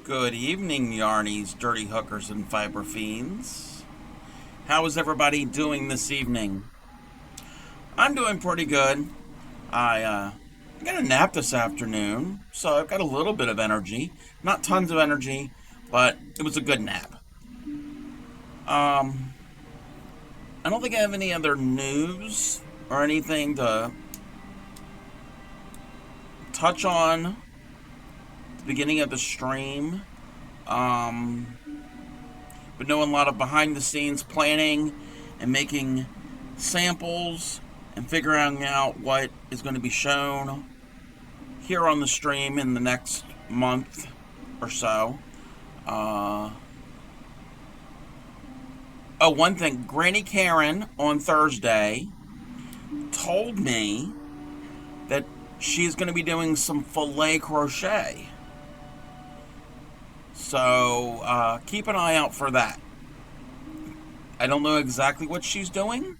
Good evening, Yarnies, dirty hookers, and fiber fiends. How is everybody doing this evening? I'm doing pretty good. I got a nap this afternoon, so I've got a little bit of energy. Not tons of energy, but it was a good nap. Um, I don't think I have any other news or anything to touch on at the beginning of the stream. Um, Been doing a lot of behind the scenes planning and making samples and figuring out what is going to be shown here on the stream in the next month or so. Uh, One thing, Granny Karen on Thursday told me that she's going to be doing some filet crochet. So keep an eye out for that. I don't know exactly what she's doing.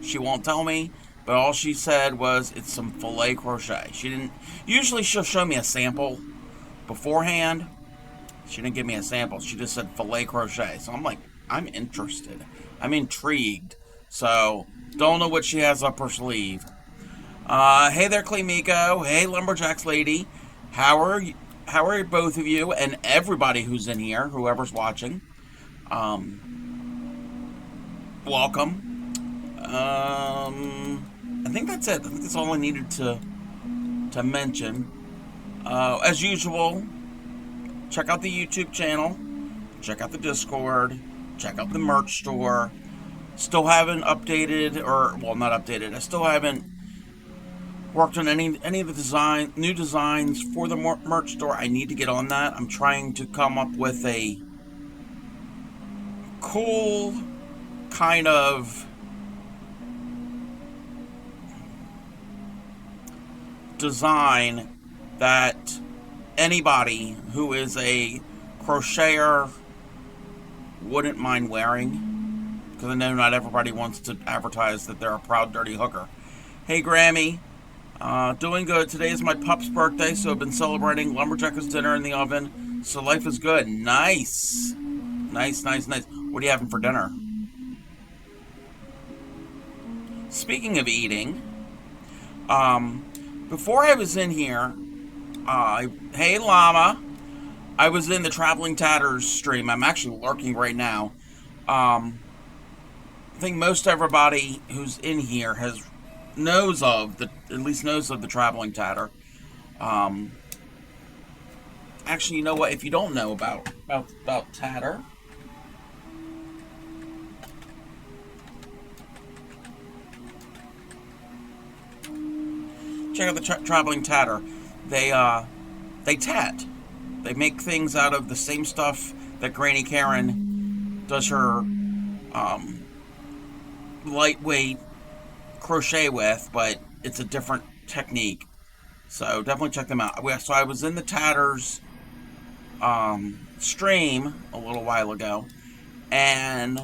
She won't tell me, but all she said was it's some filet crochet. She didn't. Usually she'll show me a sample beforehand. She didn't give me a sample. She just said filet crochet. So I'm like, I'm interested. I'm intrigued. So don't know what she has up her sleeve. Hey there, Clemiko. Hey, Lumberjacks lady. How are both of you and everybody who's in here, whoever's watching? Welcome. I think that's it. I think that's all I needed to mention. As usual, check out the YouTube channel, check out the Discord, check out the merch store. Still haven't updated, or well, not updated. I still haven't worked on any of the new designs for the merch store. I need to get on that. I'm trying to come up with a cool kind of design that anybody who is a crocheter wouldn't mind wearing, because I know not everybody wants to advertise that they're a proud dirty hooker. Hey Grammy, doing good. Today is my pup's birthday, so I've been celebrating. Lumberjack's dinner in the oven, so life is good. Nice. What are you having for dinner? Speaking of eating, before I was in here, hey Llama, I was in the Traveling Tatters stream. I'm actually lurking right now. I think most everybody who's in here knows of the Traveling Tatter. Actually, you know what? If you don't know about Tatter, check out the Traveling Tatter. They tat. They make things out of the same stuff that Granny Karen does her lightweight crochet with, but it's a different technique. So definitely check them out. So I was in the Tatters stream a little while ago, and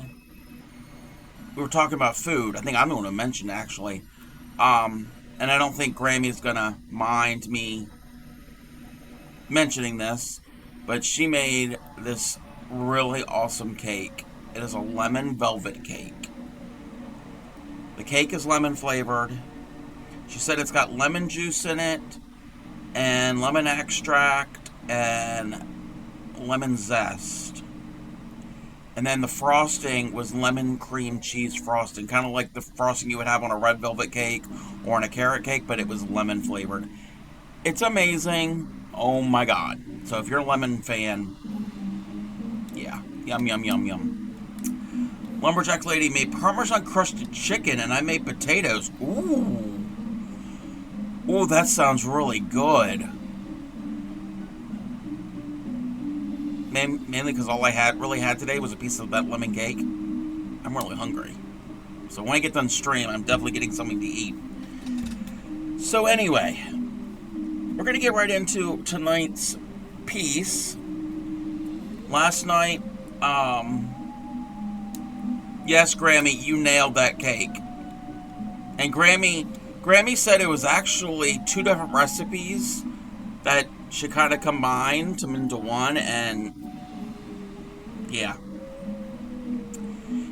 we were talking about food. I think I'm the one who mentioned actually. And I don't think Grammy's gonna mind me mentioning this, but she made this really awesome cake. It is a lemon velvet cake. The cake is lemon flavored. She said it's got lemon juice in it, and lemon extract, and lemon zest. And then the frosting was lemon cream cheese frosting, kind of like the frosting you would have on a red velvet cake or on a carrot cake, but it was lemon flavored. It's amazing. Oh my god. So if you're a lemon fan, yeah. Yum. Lumberjack lady made Parmesan crusted chicken, and I made potatoes. Ooh, that sounds really good. Mainly because all I really had today was a piece of that lemon cake. I'm really hungry. So when I get done stream, I'm definitely getting something to eat. So anyway, we're going to get right into tonight's piece. Last night, yes, Grammy, you nailed that cake. And Grammy said it was actually two different recipes that she kind of combined them into one, and yeah.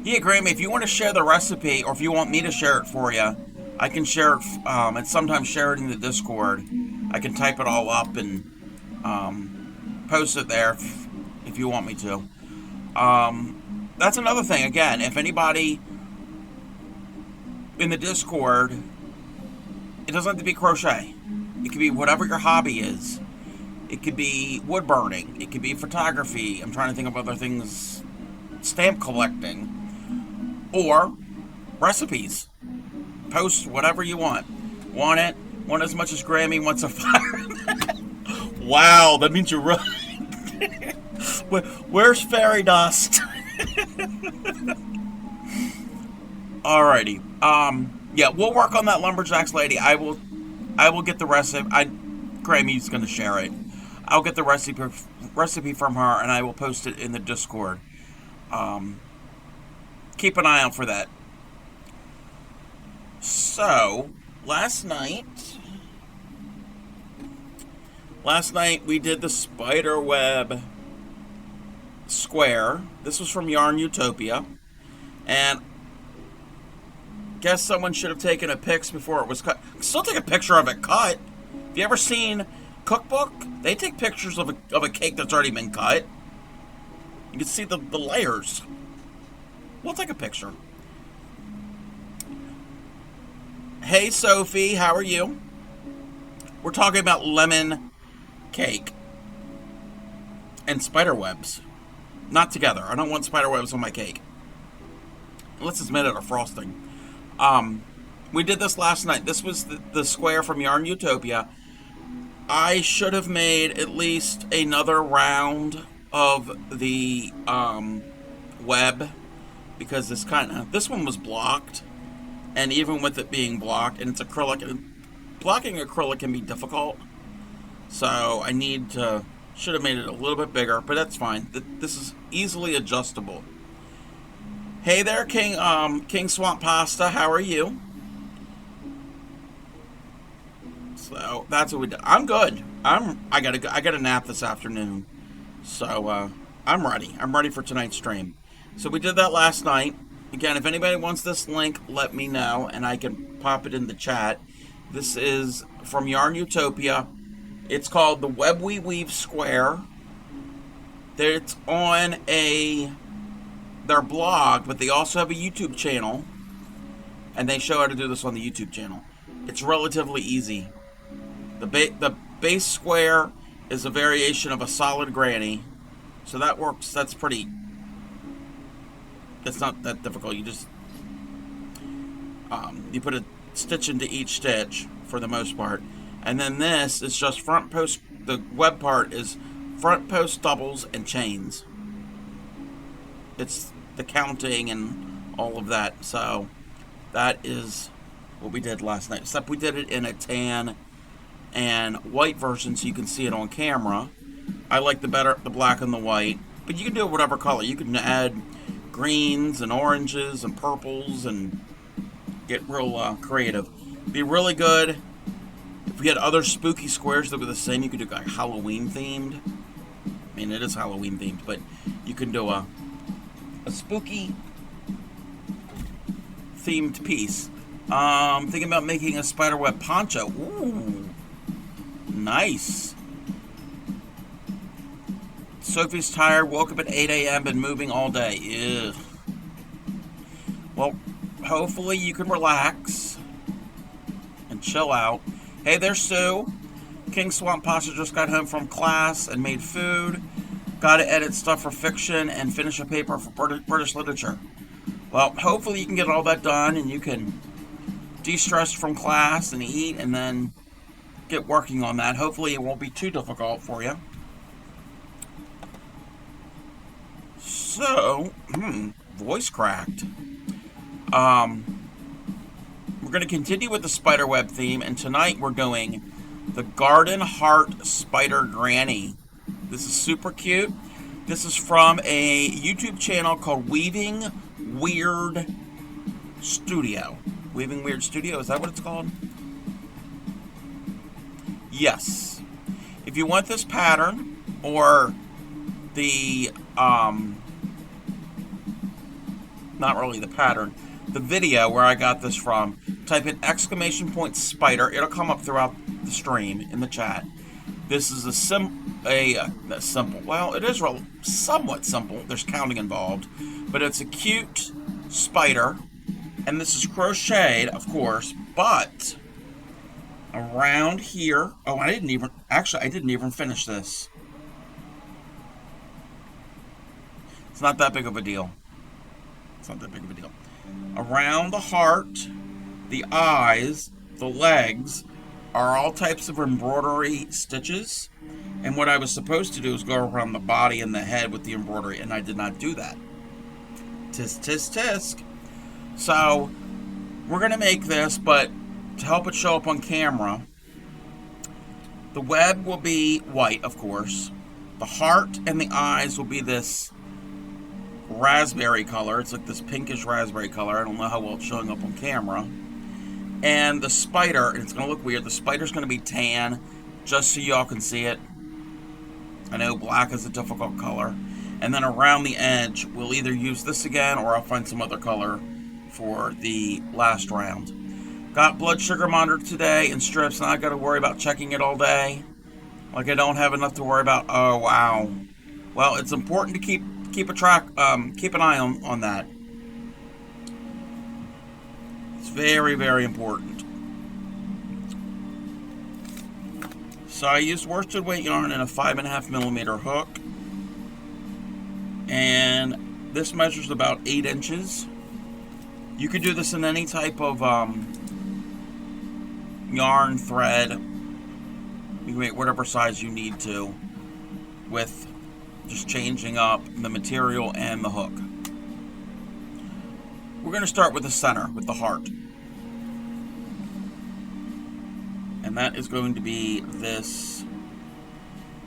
Yeah, Grammy, if you want to share the recipe, or if you want me to share it for you, I can share it, and sometimes share it in the Discord. I can type it all up and post it there if you want me to. That's another thing. Again, if anybody in the Discord, it doesn't have to be crochet. It could be whatever your hobby is. It could be wood burning. It could be photography. I'm trying to think of other things. Stamp collecting. Or recipes. Post whatever you want. Want it? Want as much as Grammy wants a fire? Wow, that means you're right. Where's fairy dust? Alrighty. Yeah, we'll work on that lumberjacks lady. I will get the recipe. Grammy's gonna share it. I'll get the recipe from her, and I will post it in the Discord. Keep an eye out for that. So, last night we did the spider web square. This was from Yarn Utopia, and guess someone should have taken a pic before it was cut. Still take a picture of it cut. Have you ever seen Cookbook? They take pictures of a cake that's already been cut. You can see the layers. We'll take a picture. Hey Sophie, how are you? We're talking about lemon cake and spider webs. Not together. I don't want spider webs on my cake. Unless it's made out of frosting. We did this last night. This was the square from Yarn Utopia. I should have made at least another round of the web, because this one was blocked, and even with it being blocked, and it's acrylic, and blocking acrylic can be difficult, so I should have made it a little bit bigger, but that's fine. This is easily adjustable. Hey there, King Swamp Pasta, how are you? So that's what we did. I'm good. I got a nap this afternoon, so I'm ready. I'm ready for tonight's stream. So we did that last night. Again, if anybody wants this link, let me know, and I can pop it in the chat. This is from Yarn Utopia. It's called the Web We Weave Square. It's on their blog, but they also have a YouTube channel, and they show how to do this on the YouTube channel. It's relatively easy. The base square is a variation of a solid granny, so that works. That's not that difficult. You just you put a stitch into each stitch for the most part, and then this is just front post. The web part is front post doubles and chains. It's the counting and all of that. So that is what we did last night, except we did it in a tan and white version so you can see it on camera. I like the black and the white, but you can do it whatever color. You can add greens and oranges and purples and get real creative. Be really good if we had other spooky squares that were the same. You could do like Halloween themed. I mean, it is Halloween themed, but you can do a spooky themed piece. Thinking about making a spiderweb poncho. Ooh, nice. Sophie's tired, woke up at 8 a.m., been moving all day. Ugh. Well, hopefully you can relax and chill out. Hey there, Sue. King Swamp Pasta just got home from class and made food. Got to edit stuff for fiction and finish a paper for British literature. Well, hopefully you can get all that done and you can de-stress from class and eat and then get working on that. Hopefully it won't be too difficult for you. So, voice cracked. We're going to continue with the spiderweb theme, and tonight we're doing the Garden Heart Spider Granny. This is super cute. This is from a YouTube channel called Weaving Wyrd Studio. Weaving Wyrd Studio, is that what it's called? Yes. If you want this pattern or the not really the pattern, the video where I got this from, type in !spider. It'll come up throughout the stream in the chat. This is a simple. Well, it is somewhat simple. There's counting involved, but it's a cute spider, and this is crocheted, of course. But around here, oh, I didn't even finish this. It's not that big of a deal. It's not that big of a deal. Around the heart, the eyes, the legs are all types of embroidery stitches. And what I was supposed to do is go around the body and the head with the embroidery, and I did not do that. Tisk, tisk, tisk. So, we're going to make this, but to help it show up on camera, the web will be white, of course. The heart and the eyes will be this raspberry color. It's like this pinkish raspberry color. I don't know how well it's showing up on camera. And the spider, and it's going to look weird, the spider's going to be tan, just so y'all can see it. I know black is a difficult color. And then around the edge, we'll either use this again, or I'll find some other color for the last round. Got blood sugar monitor today in strips, and I got to worry about checking it all day. Like I don't have enough to worry about. Oh, wow. Well, it's important to keep an eye on that. It's very, very important. So I used worsted weight yarn and a 5.5 millimeter hook. And this measures about 8 inches. You could do this in any type of yarn, thread. You can make whatever size you need to with just changing up the material and the hook. We're going to start with the center, with the heart. And that is going to be this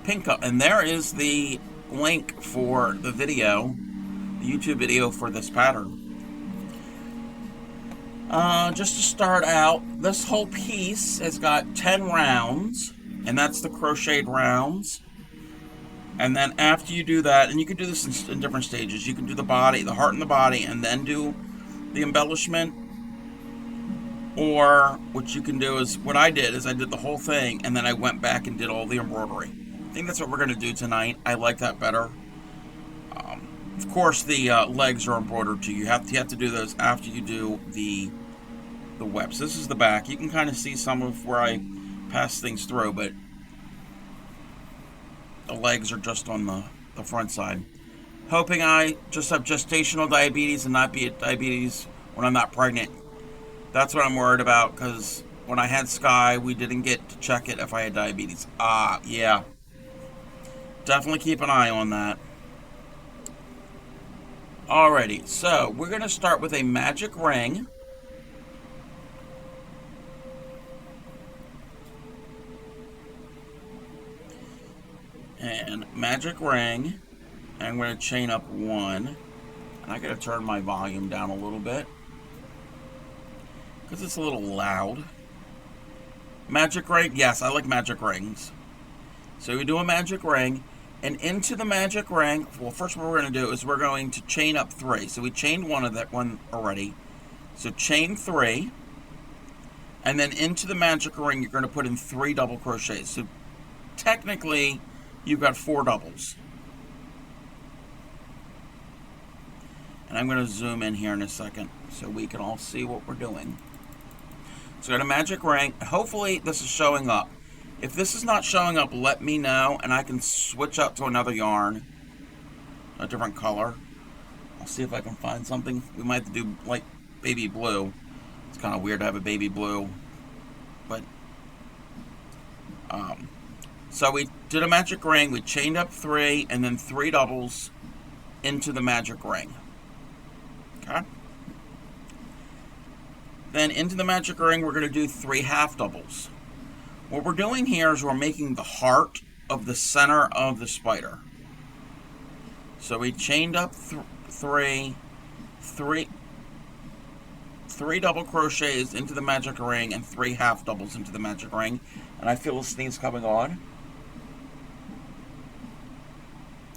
pink. And there is the link for the video, the YouTube video for this pattern. Just to start out, this whole piece has got 10 rounds, and that's the crocheted rounds. And then after you do that, and you can do this in different stages, you can do the body, the heart and the body, and then do the embellishment. Or what you can do is, what I did is I did the whole thing, and then I went back and did all the embroidery. I think that's what we're going to do tonight. I like that better. Of course, the legs are embroidered too. You have to do those after you do the webs. This is the back. You can kind of see some of where I pass things through, but the legs are just on the front side. Hoping I just have gestational diabetes and not be at diabetes when I'm not pregnant. That's what I'm worried about, because when I had Sky, we didn't get to check it if I had diabetes. Yeah. Definitely keep an eye on that. Alrighty, so we're going to start with a magic ring. And magic ring. And I'm going to chain up 1. And I got to turn my volume down a little bit, because it's a little loud. Magic ring. Yes, I like magic rings. So we do a magic ring. And into the magic ring, well, first what we're going to do is we're going to chain up 3. So we chained one already. So chain 3. And then into the magic ring, you're going to put in 3 double crochets. So technically, you've got 4 doubles. And I'm going to zoom in here in a second so we can all see what we're doing. So I got a magic ring. Hopefully this is showing up. If this is not showing up, let me know, and I can switch up to another yarn, a different color. I'll see if I can find something. We might have to do like baby blue. It's kind of weird to have a baby blue, but so we did a magic ring. We chained up 3 and then 3 doubles into the magic ring. Okay. Then into the magic ring, we're going to do 3 half doubles. What we're doing here is we're making the heart of the center of the spider. So we chained up 3 double crochets into the magic ring and 3 half doubles into the magic ring. And I feel a sneeze coming on.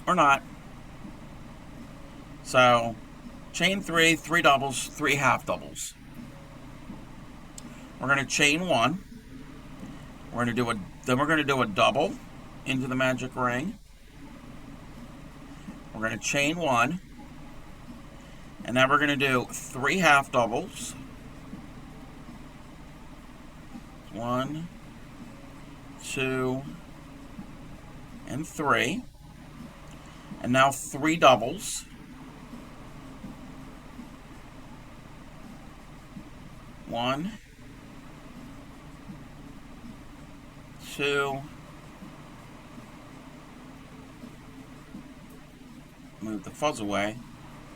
or not. So chain 3, 3 doubles, 3 half doubles. We're going to chain 1. We're going to do a double into the magic ring. We're going to chain 1. And now we're going to do 3 half doubles. 1, 2, and 3. And now 3 doubles. 1, 2, move the fuzz away,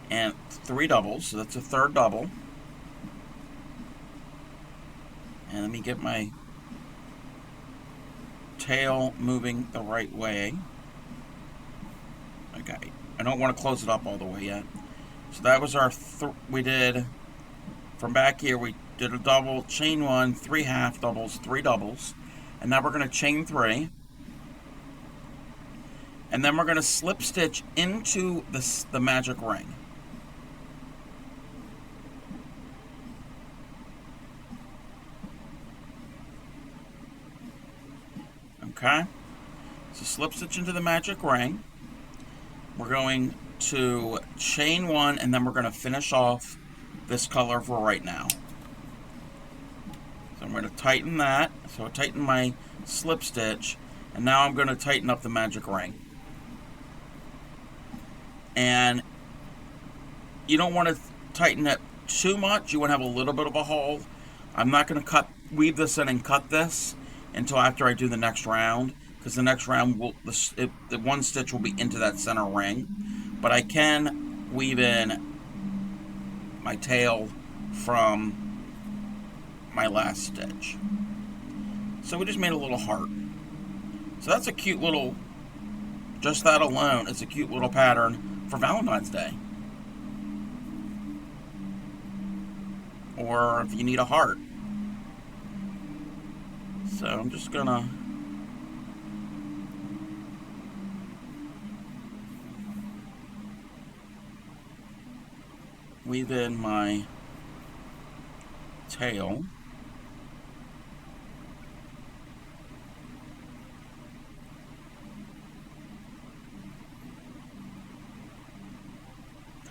and 3 doubles, so that's a third double. And let me get my tail moving the right way. Okay, I don't want to close it up all the way yet. So that was our, we did, from back here, we did a double, chain 1, 3 half doubles, 3 doubles. And now we're going to chain 3. And then we're going to slip stitch into the magic ring. Okay? So slip stitch into the magic ring. We're going to chain 1, and then we're going to finish off this color for right now. So I'm going to tighten that. So I tighten my slip stitch, and now I'm going to tighten up the magic ring. And you don't want to tighten it too much. You want to have a little bit of a hole. I'm not going to weave this in and cut this until after I do the next round, because the next round the one stitch will be into that center ring. But I can weave in my tail from my last stitch. So we just made a little heart. So that's a cute little, just that alone, it's a cute little pattern for Valentine's Day. Or if you need a heart. So I'm just gonna weave in my tail.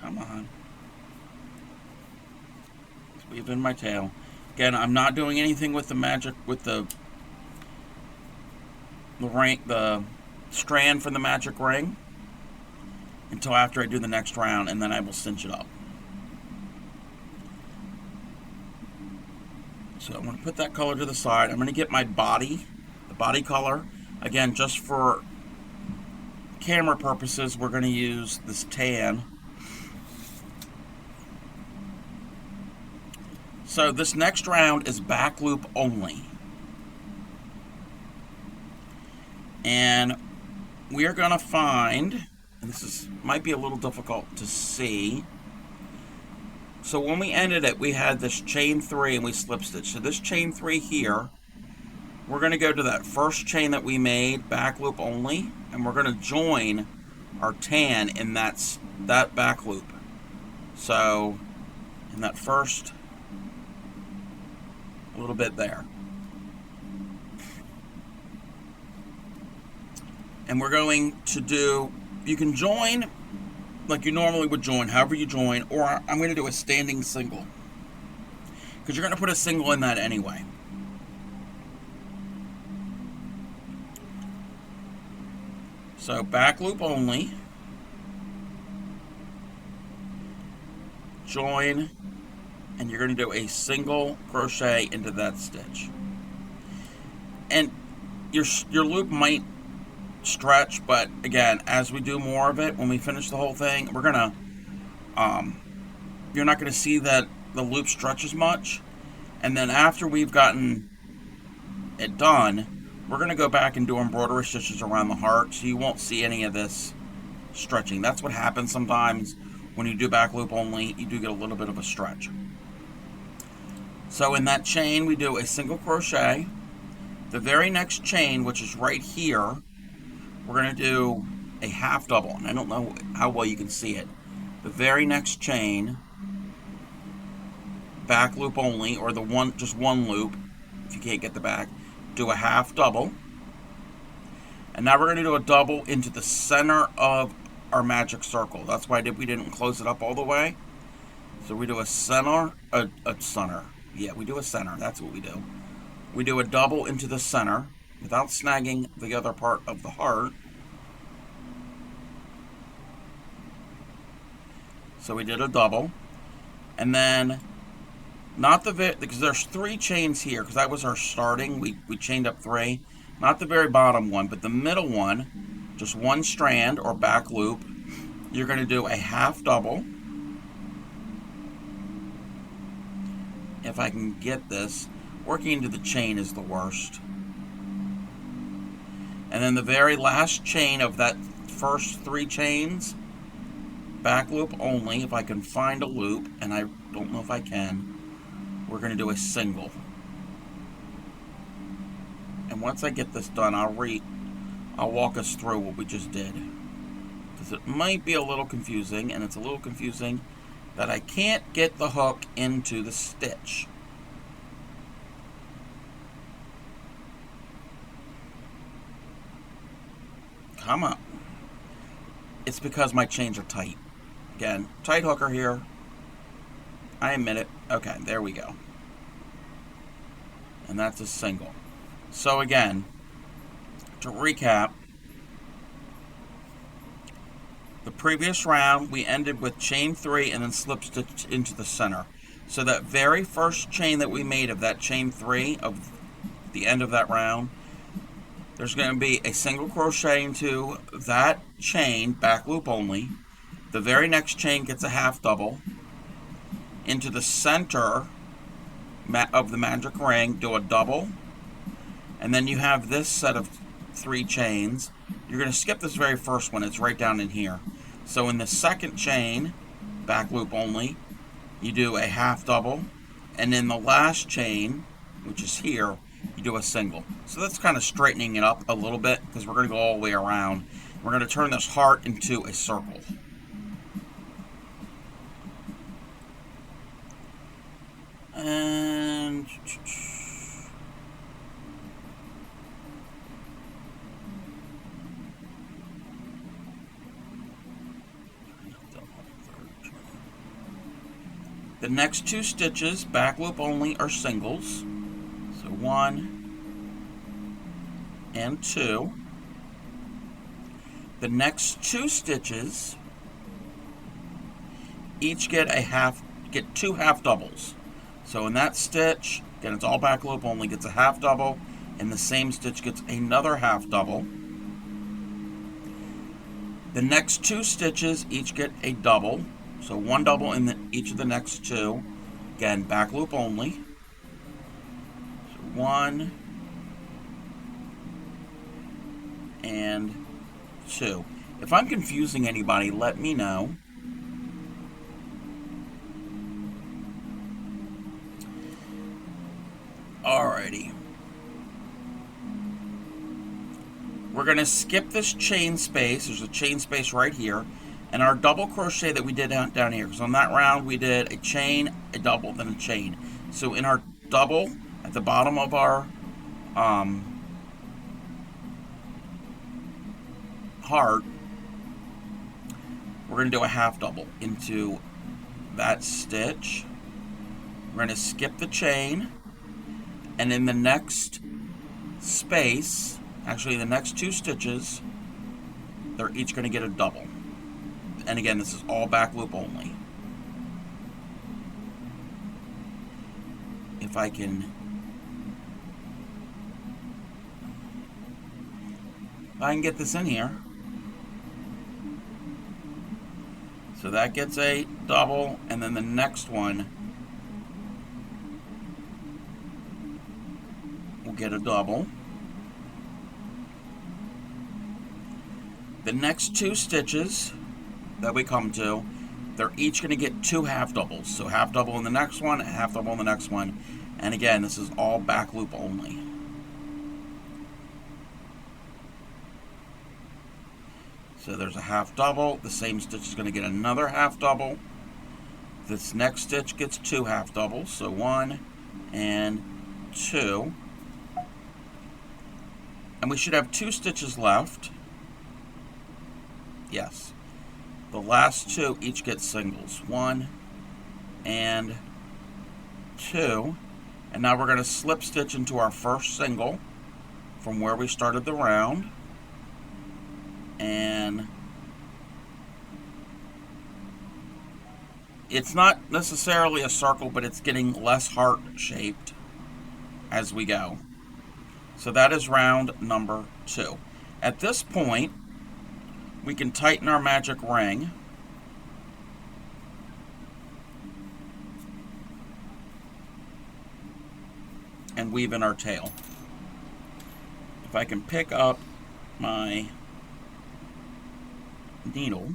Come on. Let's weave in my tail. Again, I'm not doing anything with the magic, with the strand from the magic ring until after I do the next round, and then I will cinch it up. So I'm going to put that color to the side. I'm going to get my body, the body color. Again, just for camera purposes, we're going to use this tan. So this next round is back loop only. And we are going to find, and this might be a little difficult to see. So when we ended it, we had this chain 3 and we slip stitch. So this chain 3 here, we're going to go to that first chain that we made, back loop only, and we're going to join our tan in that back loop. So in that first little bit there. And we're going to do, you can join like you normally would join, however you join, or I'm going to do a standing single, because you're going to put a single in that anyway. So back loop only, join, and you're going to do a single crochet into that stitch. And your loop might stretch, but again, as we do more of it, when we finish the whole thing, we're gonna you're not gonna see that the loop stretches much. And then after we've gotten it done, we're gonna go back and do embroidery stitches around the heart, so you won't see any of this stretching. That's what happens sometimes when you do back loop only. You do get a little bit of a stretch. So in that chain, we do a single crochet. The very next chain, which is right here, we're going to do a half double, and I don't know how well you can see it. The very next chain, back loop only, or just one loop, if you can't get the back, do a half double. And now we're going to do a double into the center of our magic circle. That's why we didn't close it up all the way. So we do a center, yeah, we do a center, that's what we do. We do a double into the center without snagging the other part of the heart. So we did a double. And then, because there's 3 chains here, because that was our starting, we chained up 3. Not the very bottom one, but the middle one, just one strand or back loop. You're going to do a half double. If I can get this, working into the chain is the worst. And then the very last chain of that first 3 chains, back loop only, if I can find a loop, and I don't know if I can, we're going to do a single. And once I get this done, I'll walk us through what we just did. Because it might be a little confusing, and it's a little confusing that I can't get the hook into the stitch. Come on. It's because my chains are tight. Again, tight hooker here. I admit it. Okay, there we go. And that's a single. So again, to recap, the previous round we ended with chain 3 and then slip stitch into the center. So that very first chain that we made of that chain 3 of the end of that round, there's going to be a single crochet into that chain, back loop only. The very next chain gets a half double. Into the center of the magic ring, do a double. And then you have this set of 3 chains. You're going to skip this very first one. It's right down in here. So in the second chain, back loop only, you do a half double. And in the last chain, which is here, you do a single. So that's kind of straightening it up a little bit because we're going to go all the way around. We're going to turn this heart into a circle. And the next 2 stitches, back loop only, are singles. So 1 and 2. The next 2 stitches each get 2 half doubles. So in that stitch, again, it's all back loop only, gets a half double. In the same stitch gets another half double. The next 2 stitches each get a double. So 1 double in each of the next 2. Again, back loop only. So 1 and 2. If I'm confusing anybody, let me know. Alrighty. We're going to skip this chain space. There's a chain space right here. And our double crochet that we did down here. So on that round, we did a chain, a double, then a chain. So in our double, at the bottom of our heart, we're going to do a half double into that stitch. We're going to skip the chain. And in the next space, actually the next 2 stitches, they're each going to get a double. And again, this is all back loop only. If I can get this in here. So that gets a double, and then the next one will get a double. The next 2 stitches that we come to, they're each going to get 2 half doubles. So half double in the next one, and half double in the next one. And again, this is all back loop only. So there's a half double. The same stitch is going to get another half double. This next stitch gets 2 half doubles, so 1 and 2. And we should have 2 stitches left. Yes. The last 2 each get singles. 1 and 2. And now we're going to slip stitch into our first single from where we started the round. And it's not necessarily a circle, but it's getting less heart-shaped as we go. So that is round number 2. At this point, we can tighten our magic ring. And weave in our tail. If I can pick up my needle,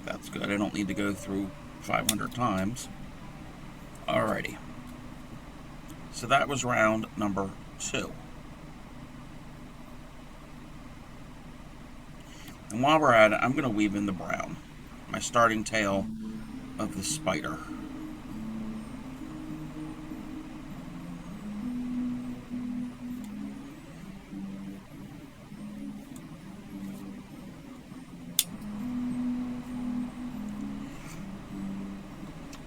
that's good. I don't need to go through 500 times. Alrighty. So that was round number 2. And while we're at it, I'm going to weave in the brown, my starting tail of the spider.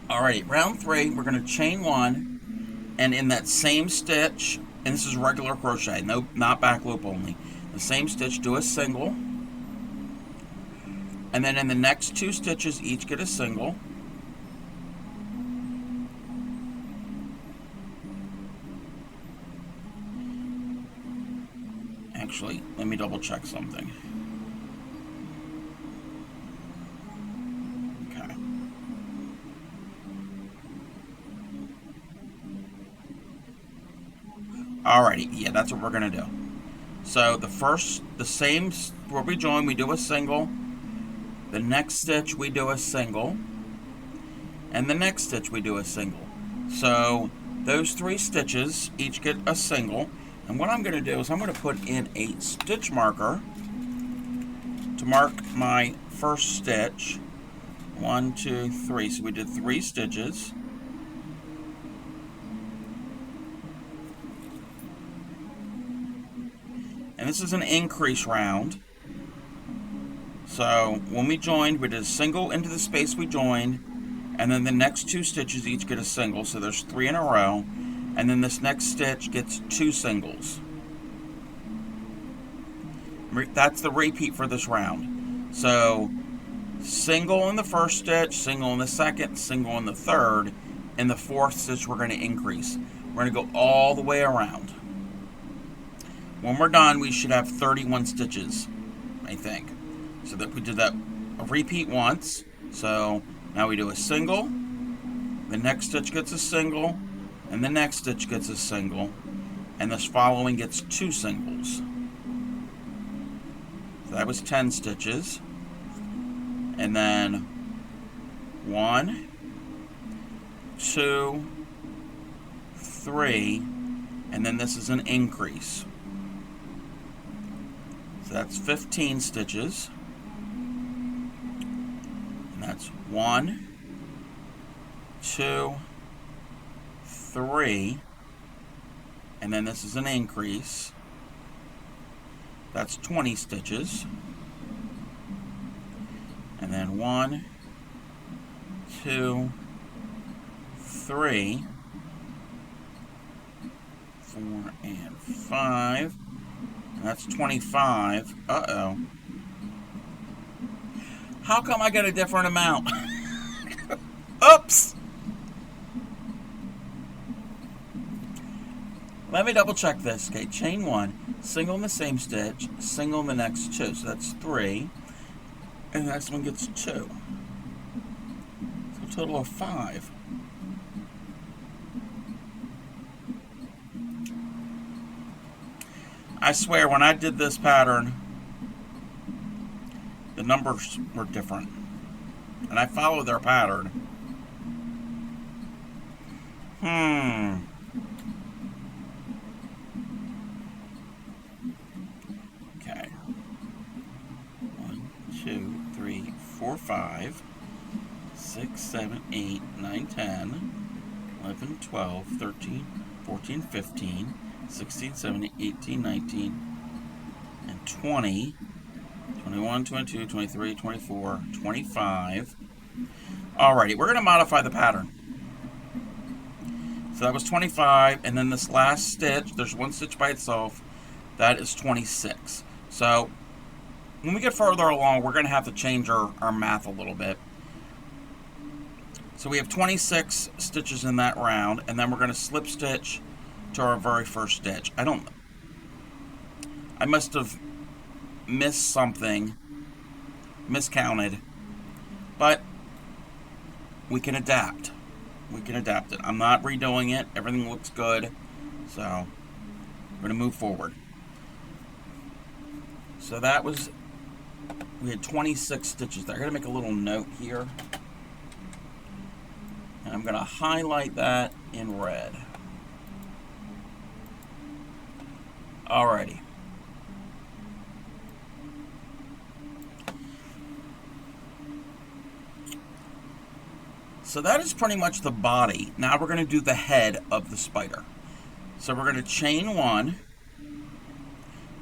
Alright, round 3, we're going to chain 1, and in that same stitch, and this is regular crochet, no, not back loop only, the same stitch, do a single. And then in the next 2 stitches, each get a single. Actually, let me double check something. Okay. Alrighty, yeah, that's what we're gonna do. So the same, where we join, we do a single. The next stitch we do a single, and the next stitch we do a single. So those 3 stitches each get a single, and what I'm going to do is I'm going to put in a stitch marker to mark my first stitch. 1, 2, 3. So we did 3 stitches. And this is an increase round. So when we joined, we did a single into the space we joined, and then the next 2 stitches each get a single, so there's 3 in a row, and then this next stitch gets 2 singles. That's the repeat for this round. So single in the first stitch, single in the second, single in the third, and the 4th stitch we're going to increase. We're going to go all the way around. When we're done, we should have 31 stitches, I think. So that we did that a repeat once. So now we do a single, the next stitch gets a single, and the next stitch gets a single, and this following gets 2 singles. So that was 10 stitches. And then 1, 2, 3, and then this is an increase. So that's 15 stitches. That's 1, 2, 3, and then this is an increase. That's 20 stitches. And then 1, 2, 3, 4, and 5. And that's 25. Uh-oh. How come I get a different amount? Oops! Let me double check this. Okay, chain 1, single in the same stitch, single in the next 2. So that's 3. And the next one gets 2. So a total of 5. I swear, when I did this pattern, the numbers were different. and I follow their pattern. Okay. 1, 2, 3, 4, 5, 6, 7, 8, 9, 10, 11, 12, 13, 14, 15, 16, 17, 18, 19, and 20, 21, 22, 23, 24, 25. Alrighty, we're going to modify the pattern. So that was 25, and then this last stitch, there's one stitch by itself, that is 26. So when we get further along, we're going to have to change our math a little bit. So we have 26 stitches in that round, and then we're going to slip stitch to our very first stitch. I must have missed something, miscounted, but we can adapt. We can adapt it. I'm not redoing it. Everything looks good. So we're going to move forward. So that was, we had 26 stitches there. I'm going to make a little note here. And I'm going to highlight that in red. Alrighty. So that is pretty much the body. Now we're going to do the head of the spider. So we're going to chain one.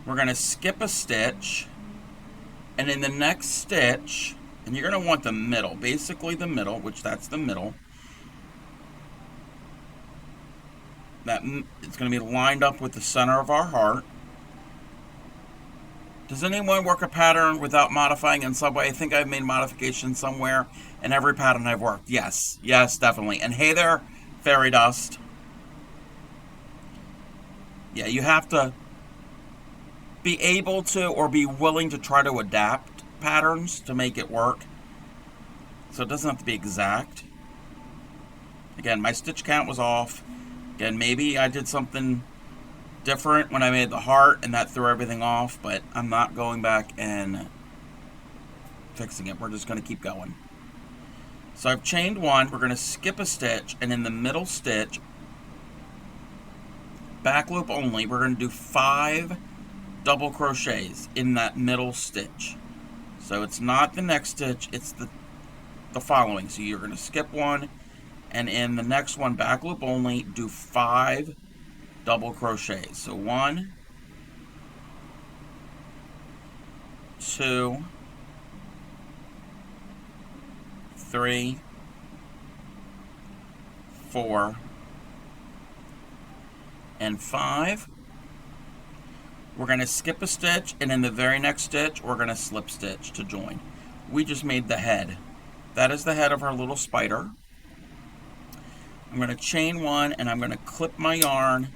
We're going to skip a stitch. And in the next stitch, and you're going to want the middle, basically the middle, which that's the middle. That it's going to be lined up with the center of our heart. Does anyone work a pattern without modifying in some way? I think I've made modifications somewhere in every pattern I've worked. Yes, definitely. And hey there, Fairy Dust. Yeah, you have to be able to or be willing to try to adapt patterns to make it work. So it doesn't have to be exact. Again, my stitch count was off. Again, maybe I did something different when I made the heart and that threw everything off, but I'm not going back and fixing it. We're just going to keep going. So I've chained one, we're going to skip a stitch, and in the middle stitch, back loop only, we're going to do 5 double crochets in that middle stitch. So it's not the next stitch, it's the following. So you're going to skip one, and in the next one, back loop only, do 5 double crochets. So 1, 2, 3, 4, and 5. We're going to skip a stitch, and in the very next stitch, we're going to slip stitch to join. We just made the head. That is the head of our little spider. I'm going to chain one, and I'm going to clip my yarn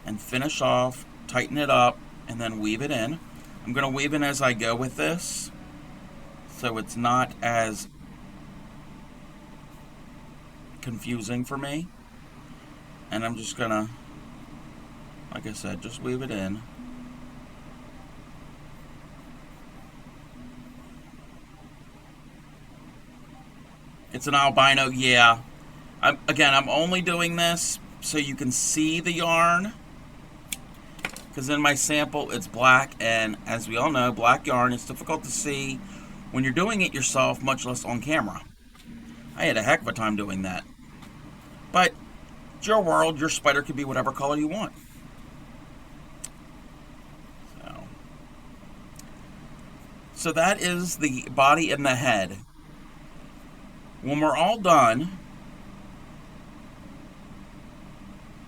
and finish off, tighten it up, and then weave it in. I'm going to weave in as I go with this, so it's not as confusing for me. And I'm just going to, like I said, just weave it in. It's an albino, yeah. Again, I'm only doing this so you can see the yarn, because in my sample it's black, and as we all know, black yarn is difficult to see when you're doing it yourself, much less on camera. I had a heck of a time doing that. But it's your world, your spider can be whatever color you want. So that is the body and the head. When we're all done,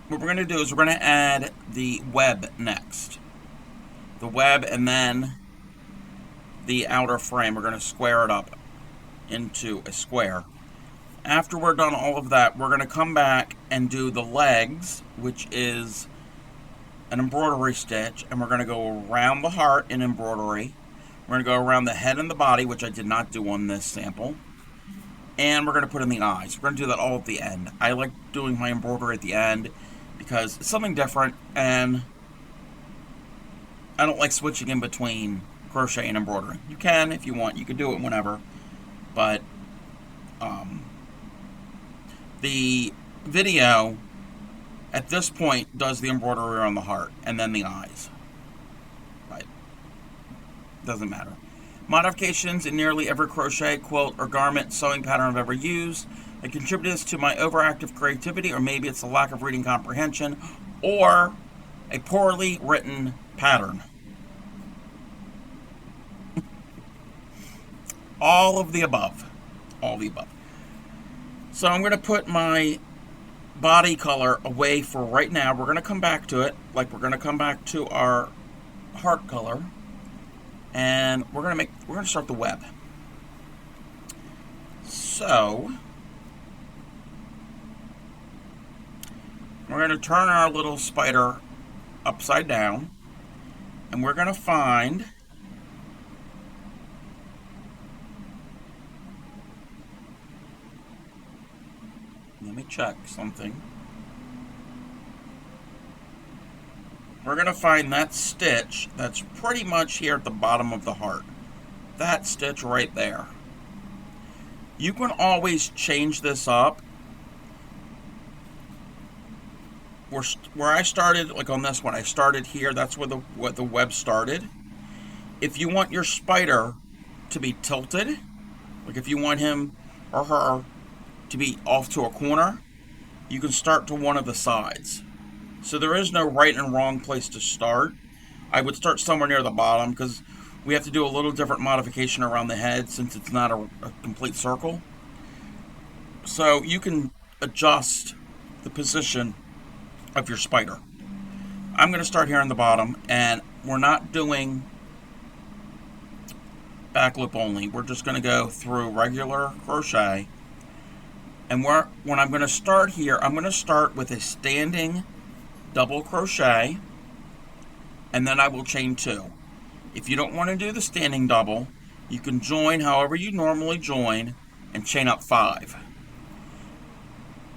what we're going to do is we're going to add the web next. The web and then the outer frame. We're going to square it up into a square. After we're done all of that, we're going to come back and do the legs, which is an embroidery stitch, and we're going to go around the heart in embroidery. We're going to go around the head and the body, which I did not do on this sample. And we're going to put in the eyes. We're going to do that all at the end. I like doing my embroidery at the end because it's something different, and I don't like switching in between crochet and embroidery. You can if you want. You can do it whenever. But The video at this point does the embroidery on the heart and then the eyes. Right. Doesn't matter. Modifications in nearly every crochet, quilt, or garment sewing pattern I've ever used. It contributes to my overactive creativity, or maybe it's a lack of reading comprehension, or a poorly written pattern. All of the above. All the above. So I'm going to put my body color away for right now. We're going to come back to it, like we're going to come back to our heart color, and we're going to start the web. So we're going to turn our little spider upside down, and we're going to find let me check something. We're going to find that stitch that's pretty much here at the bottom of the heart. That stitch right there. You can always change this up. Where I started, like on this one, I started here. That's where the web started. If you want your spider to be tilted, like if you want him or her to be off to a corner, you can start to one of the sides. So there is no right and wrong place to start. I would start somewhere near the bottom because we have to do a little different modification around the head since it's not a complete circle. So you can adjust the position of your spider. I'm going to start here on the bottom, and we're not doing back loop only. We're just going to go through regular crochet. And when I'm going to start here, I'm going to start with a standing double crochet, and then I will chain 2. If you don't want to do the standing double, you can join however you normally join and chain up 5.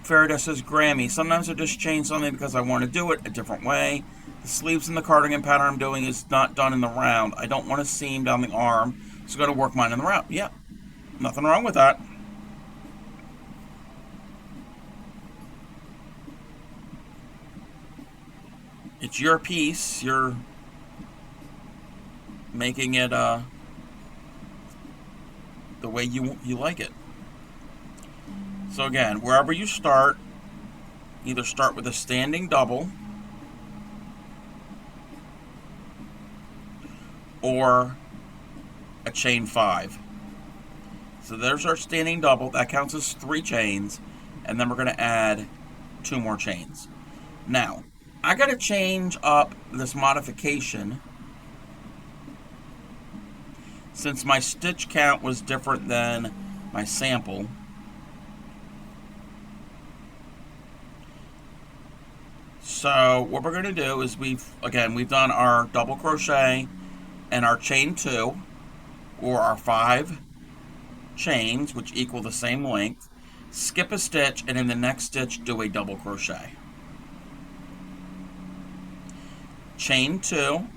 Farida says, Grammy, sometimes I just chain something because I want to do it a different way. The sleeves in the cardigan pattern I'm doing is not done in the round. I don't want to seam down the arm, so I'm going to work mine in the round. Yeah, nothing wrong with that. It's your piece. You're making it the way you like it. So again, wherever you start, either start with a standing double or a chain 5. So there's our standing double. That counts as 3 chains, and then we're going to add 2 more chains. Now, I got to change up this modification since my stitch count was different than my sample. So what we're going to do is we've done our double crochet and our chain 2, or our 5 chains, which equal the same length. Skip a stitch, and in the next stitch do a double crochet. Chain 2,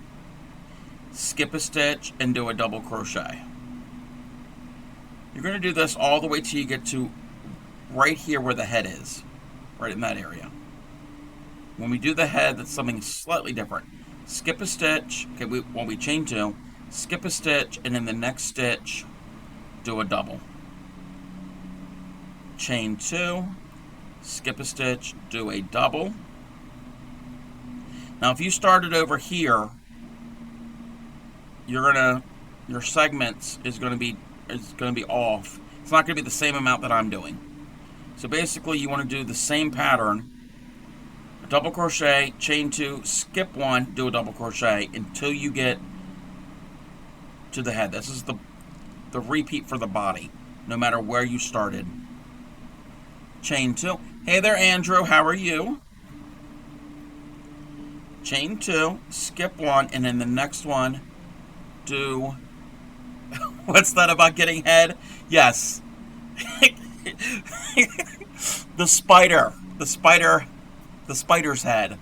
skip a stitch, and do a double crochet. You're going to do this all the way till you get to right here where the head is, right in that area. When we do the head, that's something slightly different. Skip a stitch, okay, when we chain 2, skip a stitch, and in the next stitch, do a double. Chain 2, skip a stitch, do a double. Now, if you started over here, your segments is going to be off. It's not going to be the same amount that I'm doing. So basically, you want to do the same pattern: a double crochet, chain 2, skip 1, do a double crochet until you get to the head. This is the repeat for the body, no matter where you started. Chain 2. Hey there, Andrew. How are you? Chain 2, skip 1, and then the next one, do... What's that about getting head? Yes. The spider's head.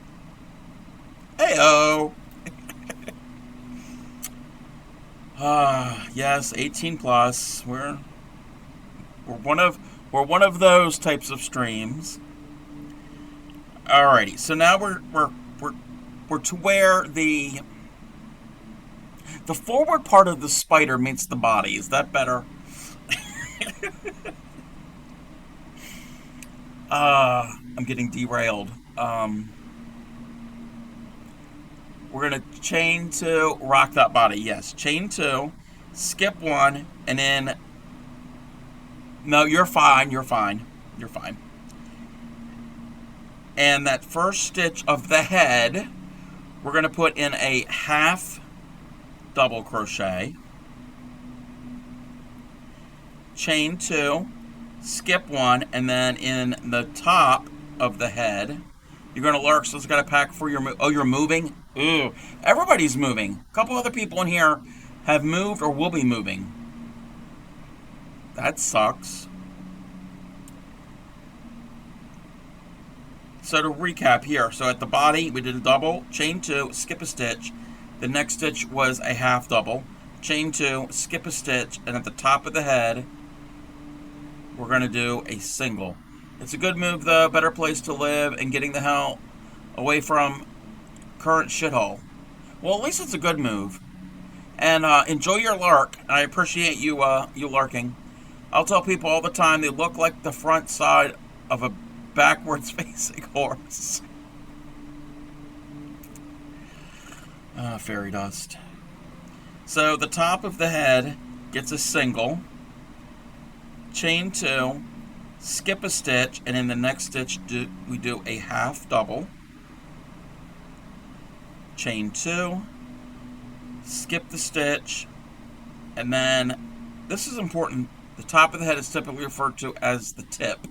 Hey-oh. Yes, 18 plus. We're one We're one of those types of streams. Alrighty, so now we're to where the forward part of the spider meets the body. Is that better? I'm getting derailed. We're going to chain 2, rock that body. Yes, chain 2, skip 1, and then... No, you're fine, you're fine. You're fine. And that first stitch of the head, we're going to put in a half double crochet. Chain 2, skip 1, and then in the top of the head, you're going to lurk, so it's got to pack for your move. Oh, you're moving? Ooh. Everybody's moving. A couple other people in here have moved or will be moving. That sucks. So to recap here, so at the body, we did a double, chain 2, skip a stitch. The next stitch was a half double, chain 2, skip a stitch, and at the top of the head, we're going to do a single. It's a good move, though. Better place to live and getting the hell away from current shithole. Well, at least it's a good move. And enjoy your lark. I appreciate you you larking. I'll tell people all the time they look like the front side of a backwards facing horse. Fairy dust. So the top of the head gets a single. Chain 2. Skip a stitch, and in the next stitch we do a half double, chain 2, skip the stitch, and then, this is important, the top of the head is typically referred to as the tip.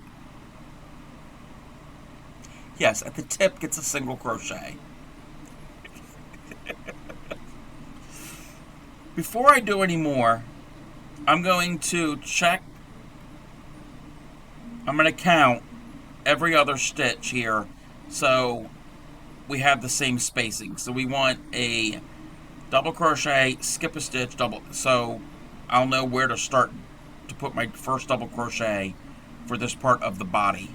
Yes, at the tip gets a single crochet. Before I do any more, I'm going to check. I'm going to count every other stitch here so we have the same spacing. So we want a double crochet, skip a stitch, double. So I'll know where to start to put my first double crochet for this part of the body.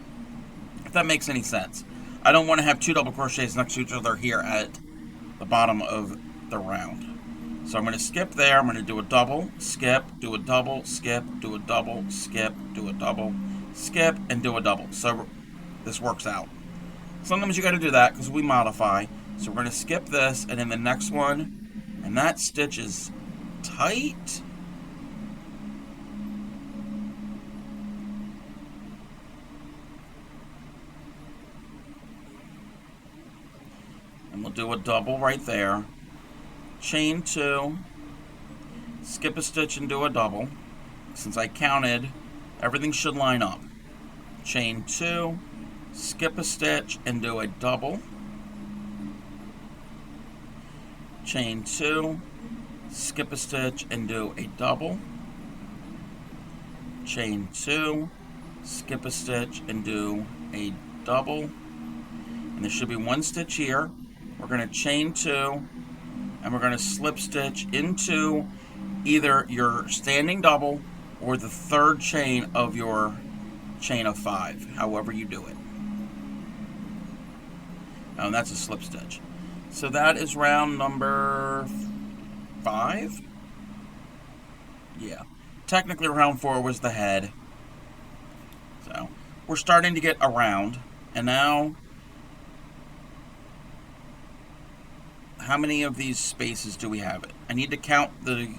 If that makes any sense. I don't want to have 2 double crochets next to each other here at the bottom of the round. So I'm going to skip there. I'm going to do a double, skip, do a double, skip, do a double, skip, do a double, skip, and do a double. So this works out. Sometimes you got to do that because we modify. So we're going to skip this, and then the next one, and that stitch is tight. And we'll do a double right there. Chain 2, skip a stitch and do a double. Since I counted, everything should line up. Chain 2, skip a stitch and do a double. Chain 2, skip a stitch and do a double. Chain 2, skip a stitch and do a double. And there should be 1 stitch here. We're going to chain 2. And we're going to slip stitch into either your standing double or the third chain of your chain of 5, however you do it. Oh, and that's a slip stitch. So that is round number 5? Yeah. Technically round 4 was the head. So we're starting to get around. And now, how many of these spaces do we have? I need to count the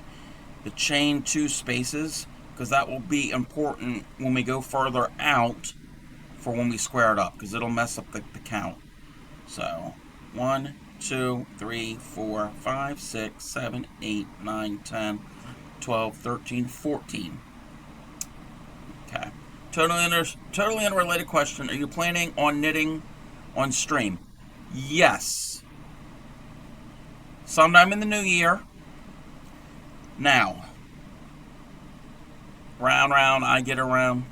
chain 2 spaces because that will be important when we go further out for when we square it up because it'll mess up the count. So 1, 2, 3, 4, 5, 6, 7, 8, 9, 10, 12, 13, 14. Okay. Totally unrelated question. Are you planning on knitting on stream? Yes. Sometime in the new year. Now, round, I get around.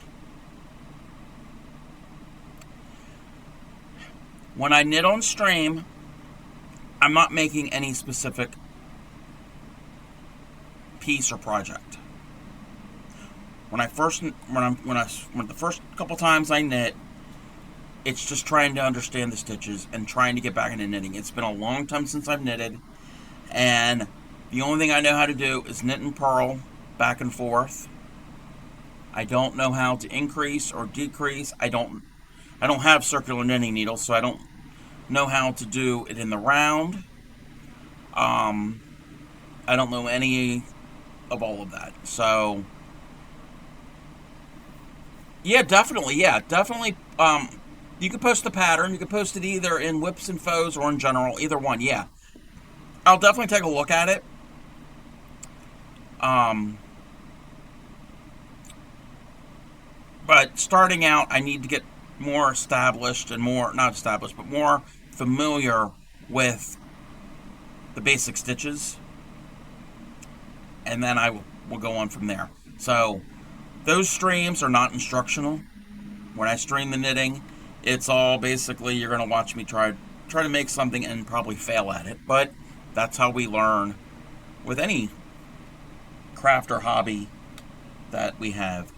When I knit on stream, I'm not making any specific piece or project. When the first couple times I knit, it's just trying to understand the stitches and trying to get back into knitting. It's been a long time since I've knitted, and the only thing I know how to do is knit and purl back and forth. I don't know how to increase or decrease. I don't have circular knitting needles, so I don't know how to do it in the round. I don't know any of all of that. So yeah, definitely. You could post the pattern. You could post it either in Whips and Foes or in general. Either one. Yeah, I'll definitely take a look at it. But starting out, I need to get more established and not established, but more familiar with the basic stitches, and then I will go on from there. So those streams are not instructional. When I stream the knitting, it's all basically you're going to watch me try to make something and probably fail at it. But that's how we learn with any craft or hobby that we have.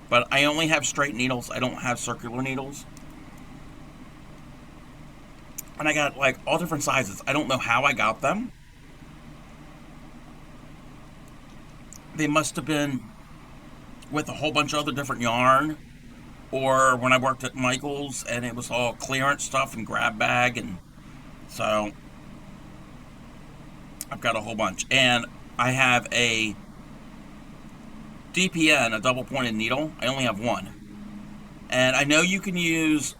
But I only have straight needles. I don't have circular needles. And I got like all different sizes. I don't know how I got them. They must have been with a whole bunch of other different yarn, or when I worked at Michael's and it was all clearance stuff and grab bag, and so I've got a whole bunch. And I have a DPN, a double pointed needle. I only have one. And I know you can use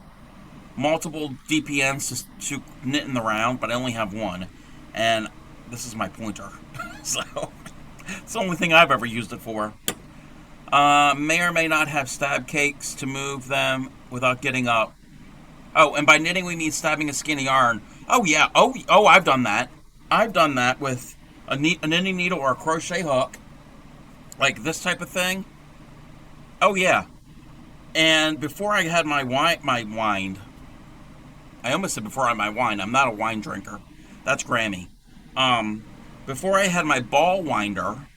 multiple DPNs to knit in the round, but I only have one. And this is my pointer. So it's the only thing I've ever used it for. May or may not have stab cakes to move them without getting up. Oh, and by knitting we mean stabbing a skein of yarn. Oh yeah. Oh, I've done that. I've done that with a knitting needle or a crochet hook, like this type of thing. Oh yeah. And before I had my wind. I almost said before I had my wine. I'm not a wine drinker. That's Grammy. Before I had my ball winder,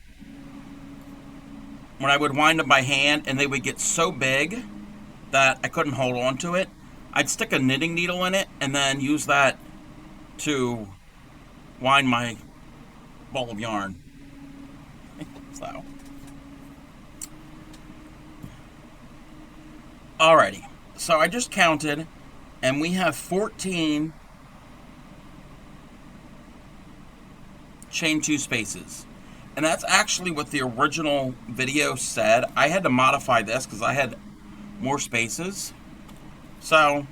when I would wind them by hand and they would get so big that I couldn't hold on to it, I'd stick a knitting needle in it and then use that to wind my ball of yarn. So, alrighty. So I just counted, and we have 14 chain 2 spaces. And that's actually what the original video said. I had to modify this because I had more spaces. So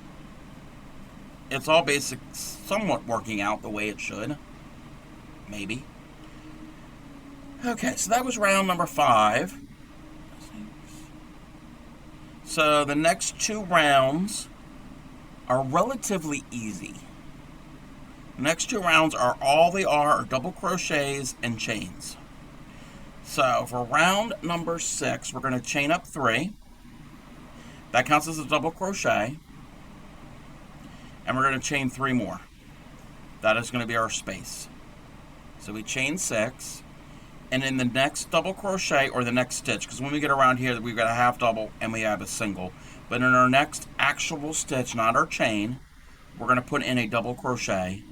it's all basic, somewhat working out the way it should. Maybe. Okay, so that was round number 5. So the next 2 rounds are relatively easy. The next 2 rounds are all they are double crochets and chains. So for round number 6, we're going to chain up 3. That counts as a double crochet. And we're going to chain 3 more. That is going to be our space. So we chain 6. And in the next double crochet, or the next stitch, because when we get around here, we've got a half double and we have a single. But in our next actual stitch, not our chain, we're going to put in a double crochet.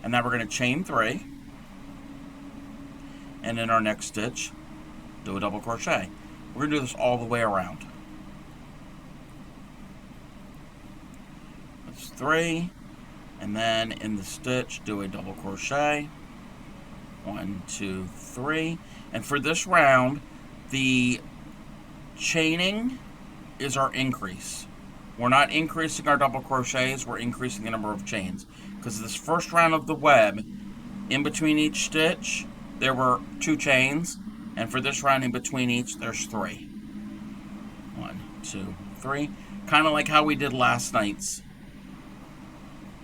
And then we're going to chain 3. And in our next stitch, do a double crochet. We're going to do this all the way around. That's 3. And then in the stitch, do a double crochet. 1, 2, 3. And for this round, the chaining is our increase. We're not increasing our double crochets, we're increasing the number of chains. Because this first round of the web, in between each stitch, there were 2 chains. And for this round, in between each, there's 3. 1, 2, 3. Kind of like how we did last night's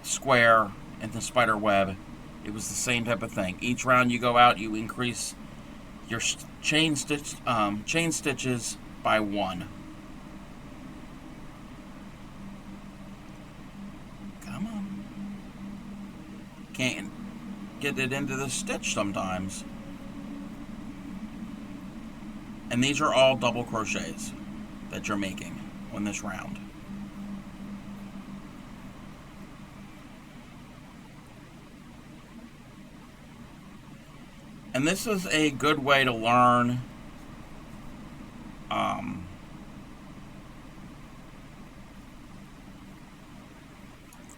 square and the spider web. It was the same type of thing. Each round you go out, you increase your chain stitches by 1. Come on. Can't get it into the stitch sometimes. And these are all double crochets that you're making on this round. And this is a good way to learn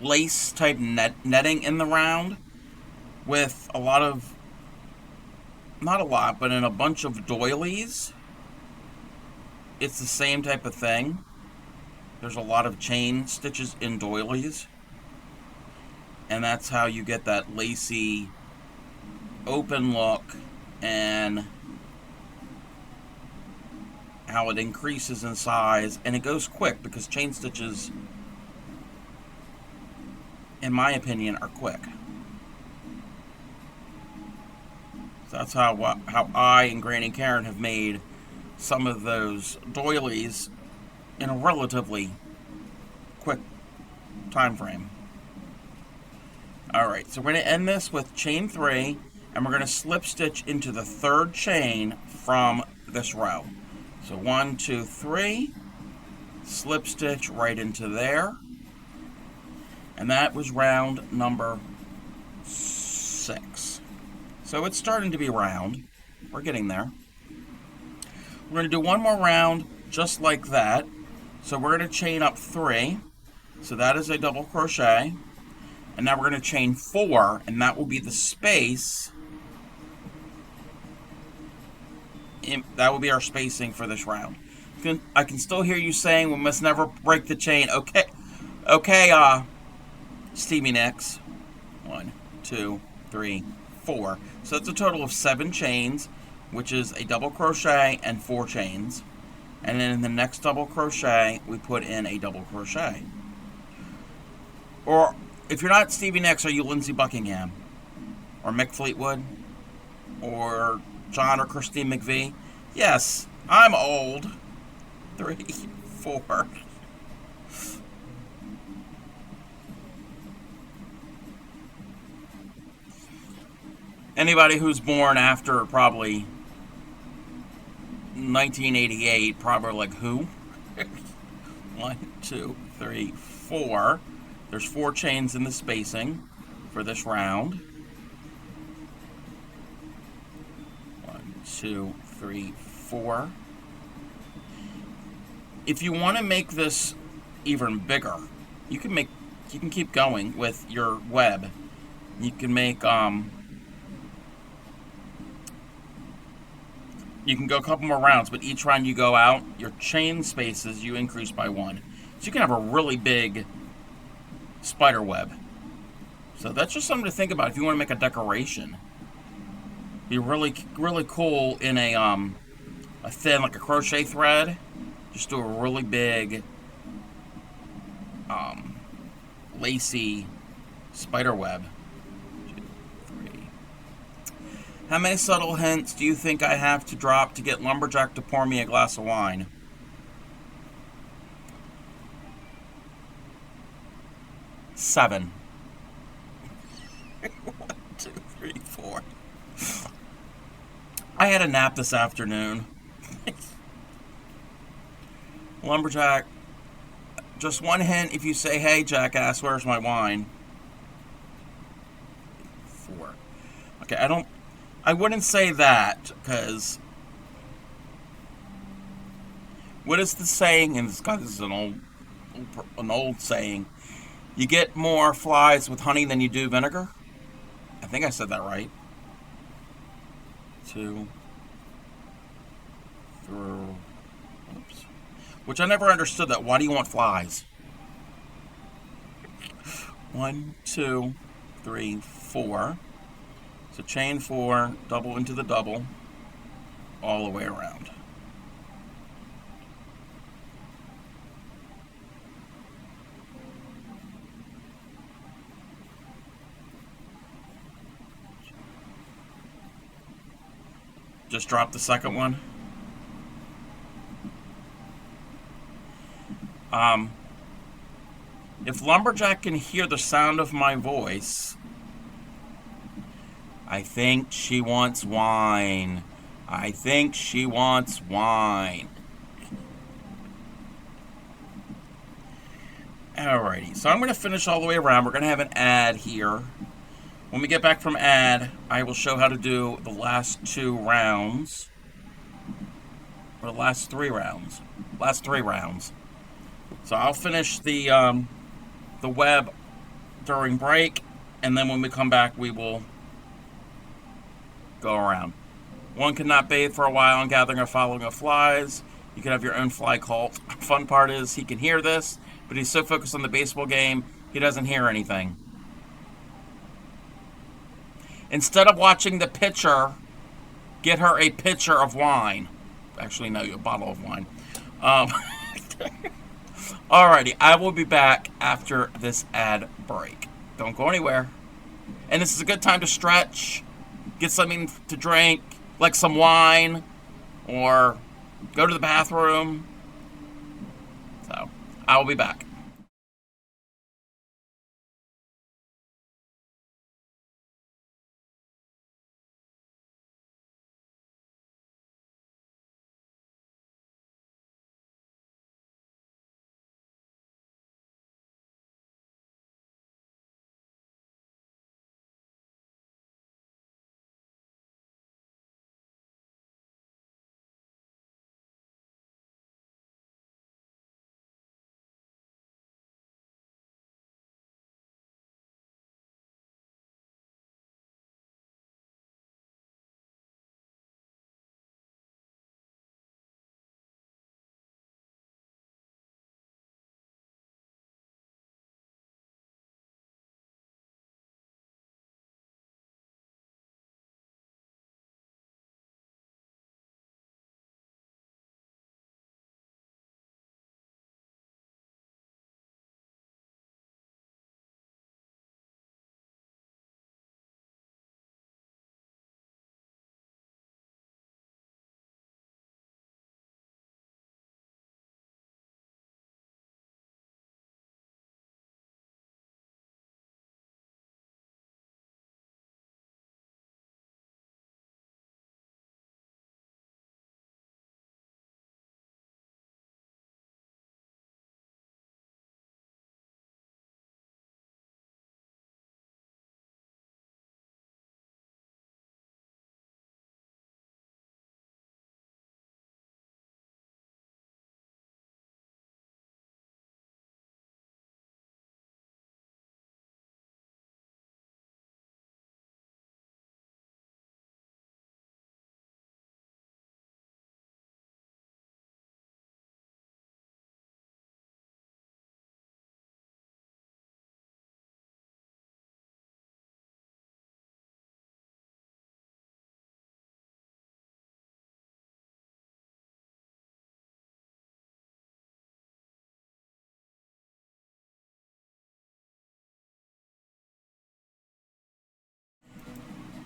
lace type netting in the round with a lot of, not a lot, but in a bunch of doilies. It's the same type of thing. There's a lot of chain stitches in doilies, and that's how you get that lacy open look, and how it increases in size, and it goes quick because chain stitches, in my opinion, are quick. So that's how I and Granny Karen have made some of those doilies in a relatively quick time frame. Alright, so we're going to end this with chain 3, and we're going to slip stitch into the 3rd chain from this row. So 1, 2, 3, slip stitch right into there, and that was round number 6. So it's starting to be round. We're getting there. We're going to do one more round just like that. So we're going to chain up 3. So that is a double crochet. And now we're going to chain 4, and that will be the space. That will be our spacing for this round. I can still hear you saying we must never break the chain. Okay, Stevie Nicks. 1, 2, 3, 4. So that's a total of 7 chains, which is a double crochet and 4 chains. And then in the next double crochet, we put in a double crochet. Or if you're not Stevie Nicks, are you Lindsay Buckingham? Or Mick Fleetwood? Or John or Christine McVie? Yes, I'm old. 3, 4. Anybody who's born after probably 1988, probably like, who? 1, 2, 3, 4. There's 4 chains in the spacing for this round. 1, 2, 3, 4. If you want to make this even bigger, you can keep going with your web. You can make you can go a couple more rounds, but each round you go out, your chain spaces you increase by 1. So you can have a really big spider web. So that's just something to think about if you want to make a decoration. Be really, really cool in a thin, like a crochet thread. Just do a really big, lacy spider web. 2, 3. How many subtle hints do you think I have to drop to get Lumberjack to pour me a glass of wine? 7. 1, 2, 3, 4. I had a nap this afternoon. Lumberjack, just one hint if you say, hey, jackass, where's my wine? 4. Okay, I wouldn't say that, because what is the saying? And this is an old saying. You get more flies with honey than you do vinegar? I think I said that right. 2, 3, oops. Which I never understood that. Why do you want flies? 1, 2, 3, 4. So chain 4, double into the double, all the way around. Just drop the second one. If Lumberjack can hear the sound of my voice, I think she wants wine. I think she wants wine. Alrighty, so I'm going to finish all the way around. We're going to have an ad here. When we get back from ad, I will show how to do the last 2 rounds. Or the last 3 rounds. Last 3 rounds. So I'll finish the web during break, and then when we come back, we will go around. One cannot bathe for a while on gathering or following of flies. You can have your own fly cult. Fun part is he can hear this, but he's so focused on the baseball game, he doesn't hear anything. Instead of watching the pitcher, get her a pitcher of wine. Actually, no, a bottle of wine. Alrighty, I will be back after this ad break. Don't go anywhere. And this is a good time to stretch, get something to drink, like some wine, or go to the bathroom. So, I will be back.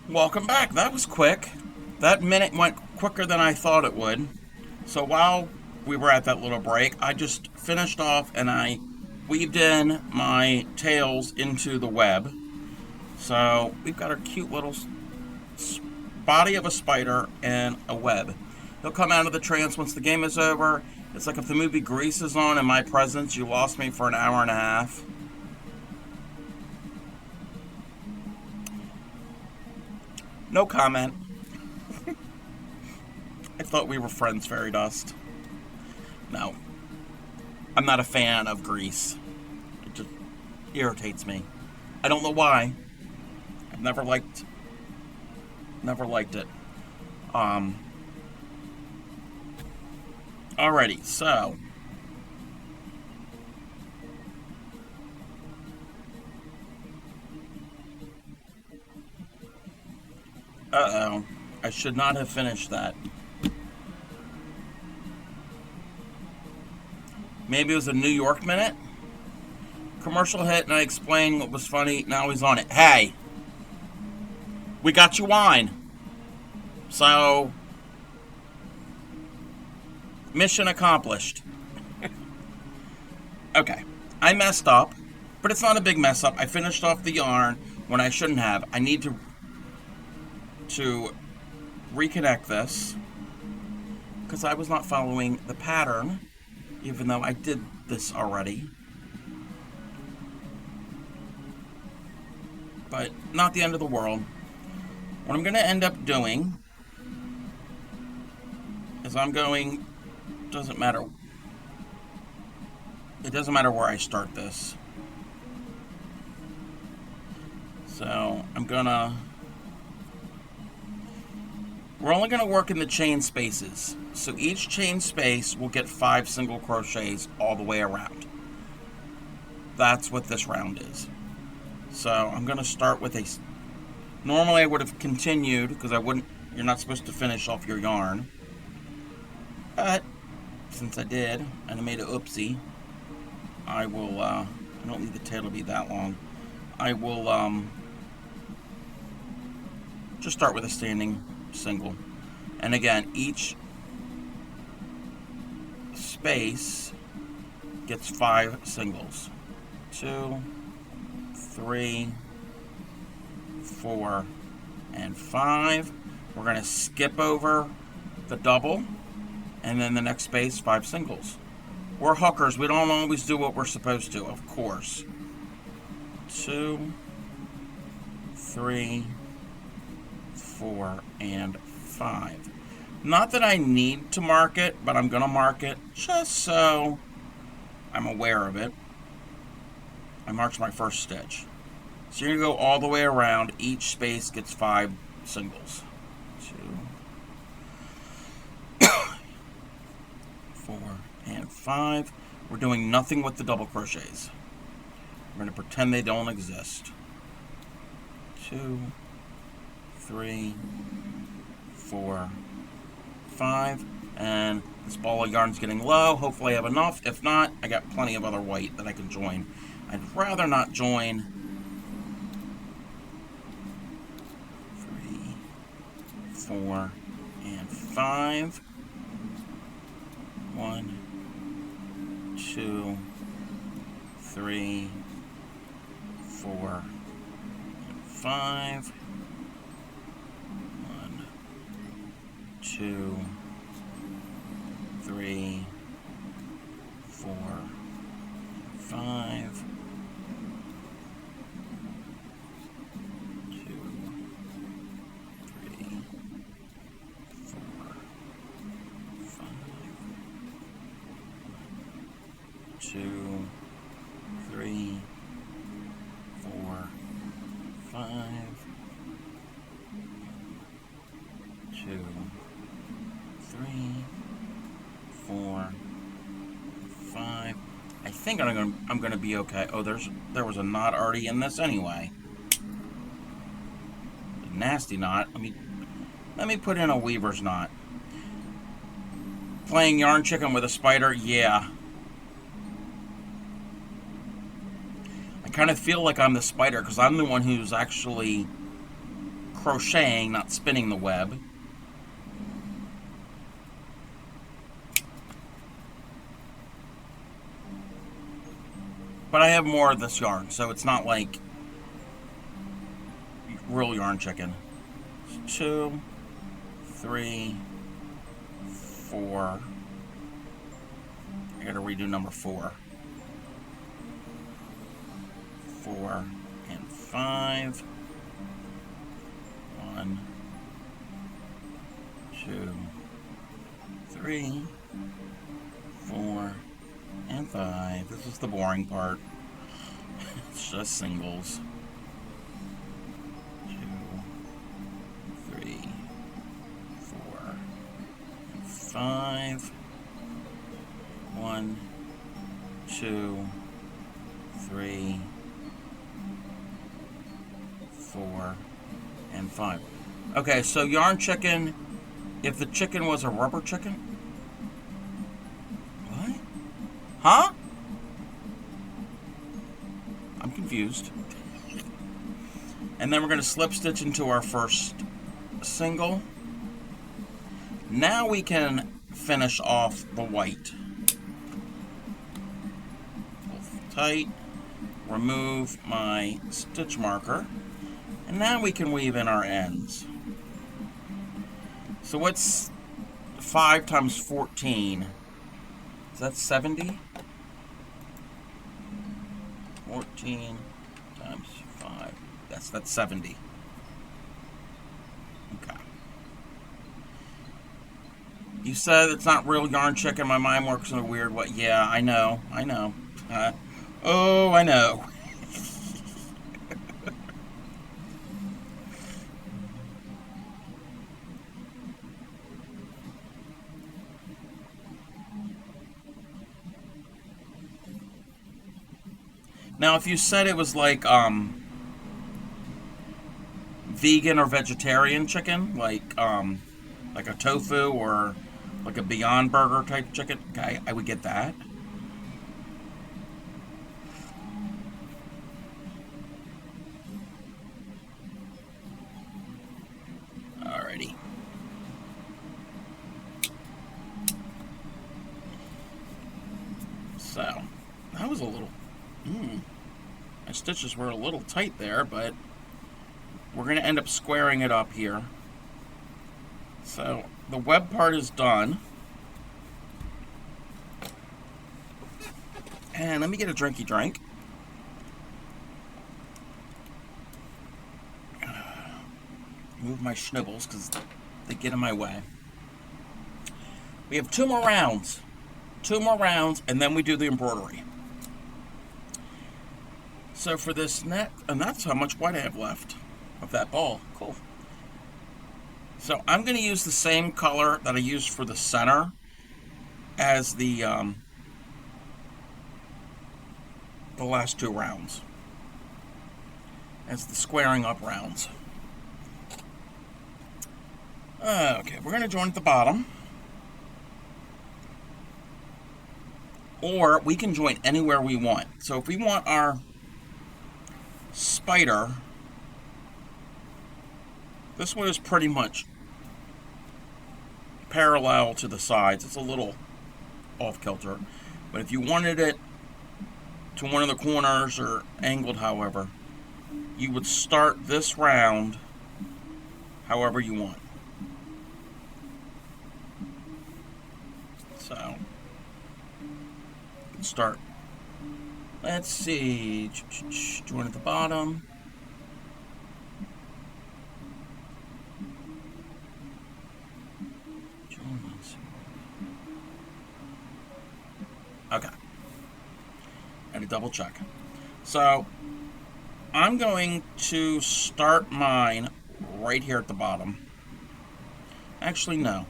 Welcome back. That was quick. That minute went quicker than I thought it would. So while we were at that little break, I just finished off and I weaved in my tails into the web. So we've got our cute little body of a spider and a web. He'll come out of the trance once the game is over. It's like if the movie Grease is on in my presence, you lost me for an hour and a half. No comment. I thought we were friends, Fairy Dust. No. I'm not a fan of Grease. It just irritates me. I don't know why. I've never liked it. Alrighty, so uh-oh. I should not have finished that. Maybe it was a New York minute? Commercial hit and I explained what was funny. Now he's on it. Hey! We got you wine. So, mission accomplished. Okay. I messed up, but it's not a big mess up. I finished off the yarn when I shouldn't have. I need to reconnect this because I was not following the pattern, even though I did this already. But not the end of the world. What I'm going to end up doing is it doesn't matter where I start this. So we're only going to work in the chain spaces. So each chain space will get 5 single crochets all the way around. That's what this round is. So I'm going to start with normally I would have continued because you're not supposed to finish off your yarn. But since I did and I made an oopsie, I will, I don't need the tail to be that long. I will just start with a standing single. And again, each space gets 5 singles. 2, 3, 4, and 5. We're going to skip over the double, and then the next space, 5 singles. We're hookers. We don't always do what we're supposed to, of course. 2, 3, 4, and 5. Not that I need to mark it, but I'm going to mark it just so I'm aware of it. I marked my first stitch. So you're going to go all the way around. Each space gets 5 singles. 2, 4, and 5. We're doing nothing with the double crochets. We're going to pretend they don't exist. 2, 3, 4, 5. And this ball of yarn's getting low. Hopefully I have enough. If not, I got plenty of other white that I can join. I'd rather not join 3, 4, and 5. 1, 2, 3, 4, and 5. 1, 2, 3, 4, and 5. 2, 3, 4, 5. 2, 3, 4, 5. 2, 3, 4, 5. I think I'm gonna be okay. Oh, there was a knot already in this anyway. A nasty knot. Let me put in a weaver's knot. Playing yarn chicken with a spider, yeah. I kind of feel like I'm the spider because I'm the one who's actually crocheting, not spinning the web. But I have more of this yarn, so it's not like real yarn chicken. 2, 3, 4. I gotta redo number 4. 4 and 5. 1, 2, 3, 4, and 5. This is the boring part. It's just singles. 2, 3, 4, and 5. 1, 2, 3, 4, and 5. Okay, so yarn chicken, if the chicken was a rubber chicken? What? Huh? I'm confused. And then we're going to slip stitch into our first single. Now we can finish off the white. Pull tight, remove my stitch marker, and now we can weave in our ends. So what's 5 times 14? Is that 70? 14 times 5. Yes, that's 70. Okay. You said it's not real yarn chicken. My mind works in a weird way. Yeah, I know. I know. Oh, I know. Now, if you said it was like vegan or vegetarian chicken, like a tofu or like a Beyond Burger type chicken, okay, I would get that. Alrighty. So, that was a little... my stitches were a little tight there, but we're going to end up squaring it up here. So, the web part is done. And let me get a drinky drink. Move my schnibbles because they get in my way. We have 2 more rounds. 2 more rounds, and then we do the embroidery. So for this net, and that's how much white I have left of that ball. Cool. So I'm going to use the same color that I used for the center as the last 2 rounds, as the squaring up rounds. Okay, we're going to join at the bottom. Or we can join anywhere we want. So if we want our spider, this one is pretty much parallel to the sides. It's a little off-kilter. But if you wanted it to one of the corners or angled however, you would start this round however you want. So, you can start, let's see, join at the bottom. Okay. And a double check. So, I'm going to start mine right here at the bottom. Actually, no.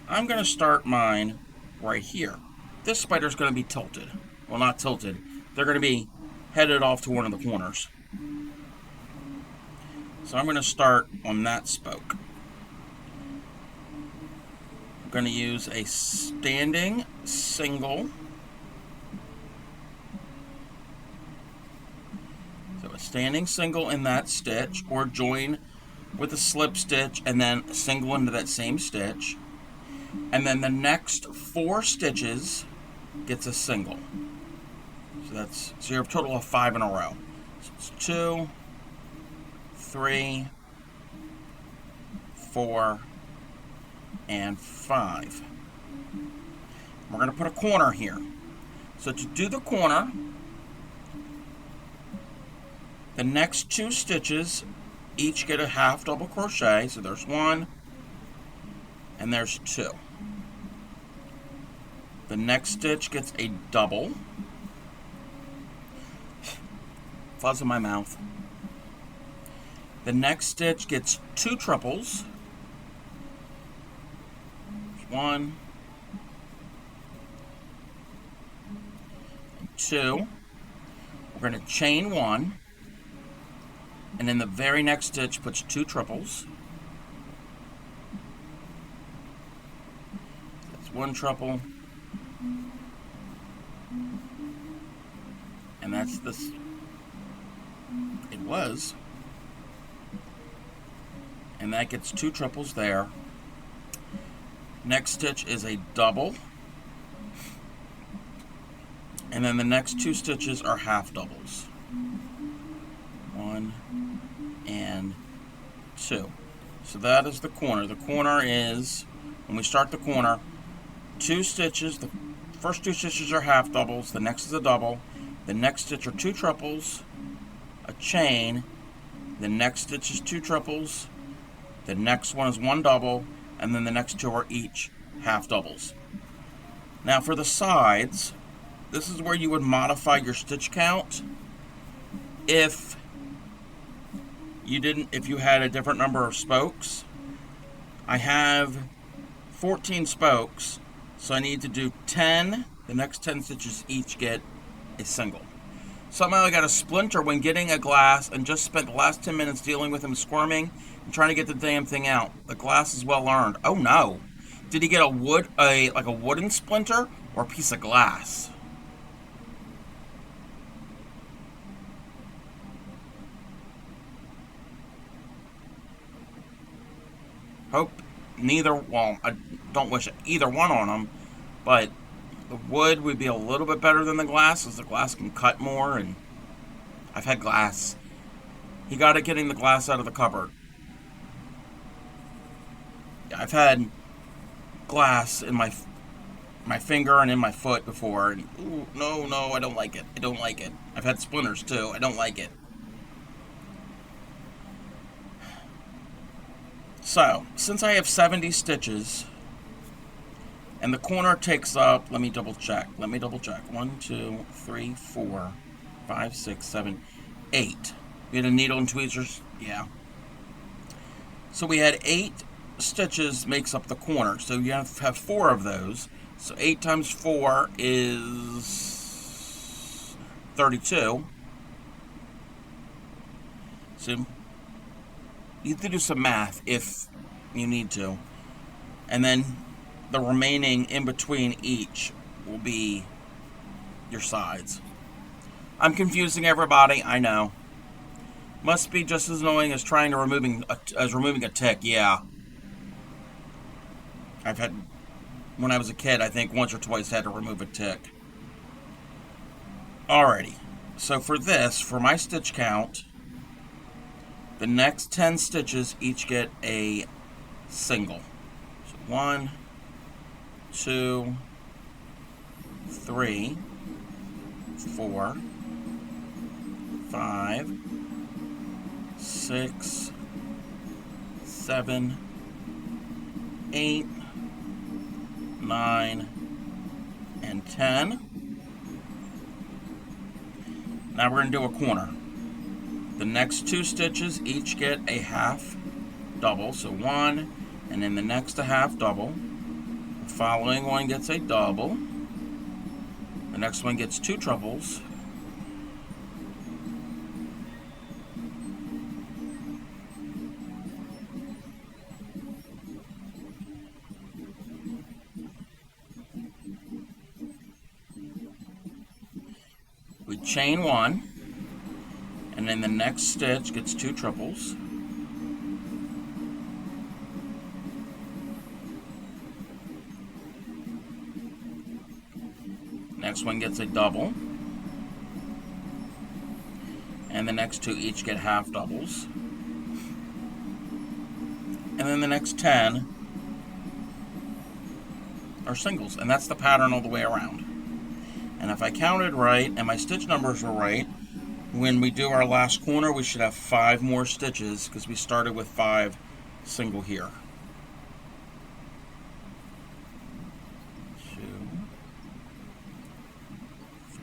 I'm going to start mine right here. This spider's going to be tilted. Well, not tilted. They're going to be headed off to one of the corners. So I'm going to start on that spoke. I'm going to use a standing single. So a standing single in that stitch, or join with a slip stitch and then a single into that same stitch. And then the next 4 stitches gets a single. So you have a total of 5 in a row. So it's 2, 3, 4, and 5. We're going to put a corner here. So to do the corner, the next 2 stitches each get a half double crochet. So there's 1 and there's 2. The next stitch gets a double. Fuzz in my mouth. The next stitch gets 2 triples. 1 and 2. We're going to chain 1, and in the very next stitch puts 2 triples. That's 1 triple, and that's this. It was, and that gets 2 triples there. Next stitch is a double, and then the next 2 stitches are half doubles. 1 and 2. So that is the corner. The corner is, when we start the corner, 2 stitches. The first 2 stitches are half doubles. The next is a double. The next stitch are 2 triples, a chain. The next stitch is 2 triples. The next one is 1 double. And then the next 2 are each half doubles. Now for the sides, this is where you would modify your stitch count if you had a different number of spokes. I have 14 spokes, so I need to do 10. The next 10 stitches each get a single. Somehow I got a splinter when getting a glass and just spent the last 10 minutes dealing with him squirming and trying to get the damn thing out. The glass is well earned. Oh no. Did he get a wooden splinter or a piece of glass? Hope neither, well, I don't wish either one on them, but the wood would be a little bit better than the glass, as the glass can cut more, and I've had glass. He got it getting the glass out of the cupboard. I've had glass in my finger and in my foot before, and ooh, no, I don't like it. I don't like it. I've had splinters too. I don't like it. So, since I have 70 stitches, and the corner takes up, let me double check. 1, 2, 3, 4, 5, 6, 7, 8. We had a needle and tweezers? Yeah. So we had 8 stitches makes up the corner. So you have 4 of those. So 8 times 4 is 32. So you have to do some math if you need to. And then the remaining in between each will be your sides. I'm confusing everybody, I know. Must be just as annoying as removing a tick, yeah. I've had, when I was a kid, I think once or twice had to remove a tick. Alrighty, so for this, for my stitch count, the next 10 stitches each get a single. So 1, 2, 3, 4, 5, 6, 7, 8, 9, and 10. Now we're going to do a corner. The next 2 stitches each get a half double, so 1, and then the next a half double. The following one gets a double. The next one gets 2 triples. We chain 1, and then the next stitch gets 2 triples. Next one gets a double, and the next 2 each get half doubles. And then the next 10 are singles, and that's the pattern all the way around. And if I counted right and my stitch numbers were right, when we do our last corner, we should have 5 more stitches because we started with 5 single here. 2, 3,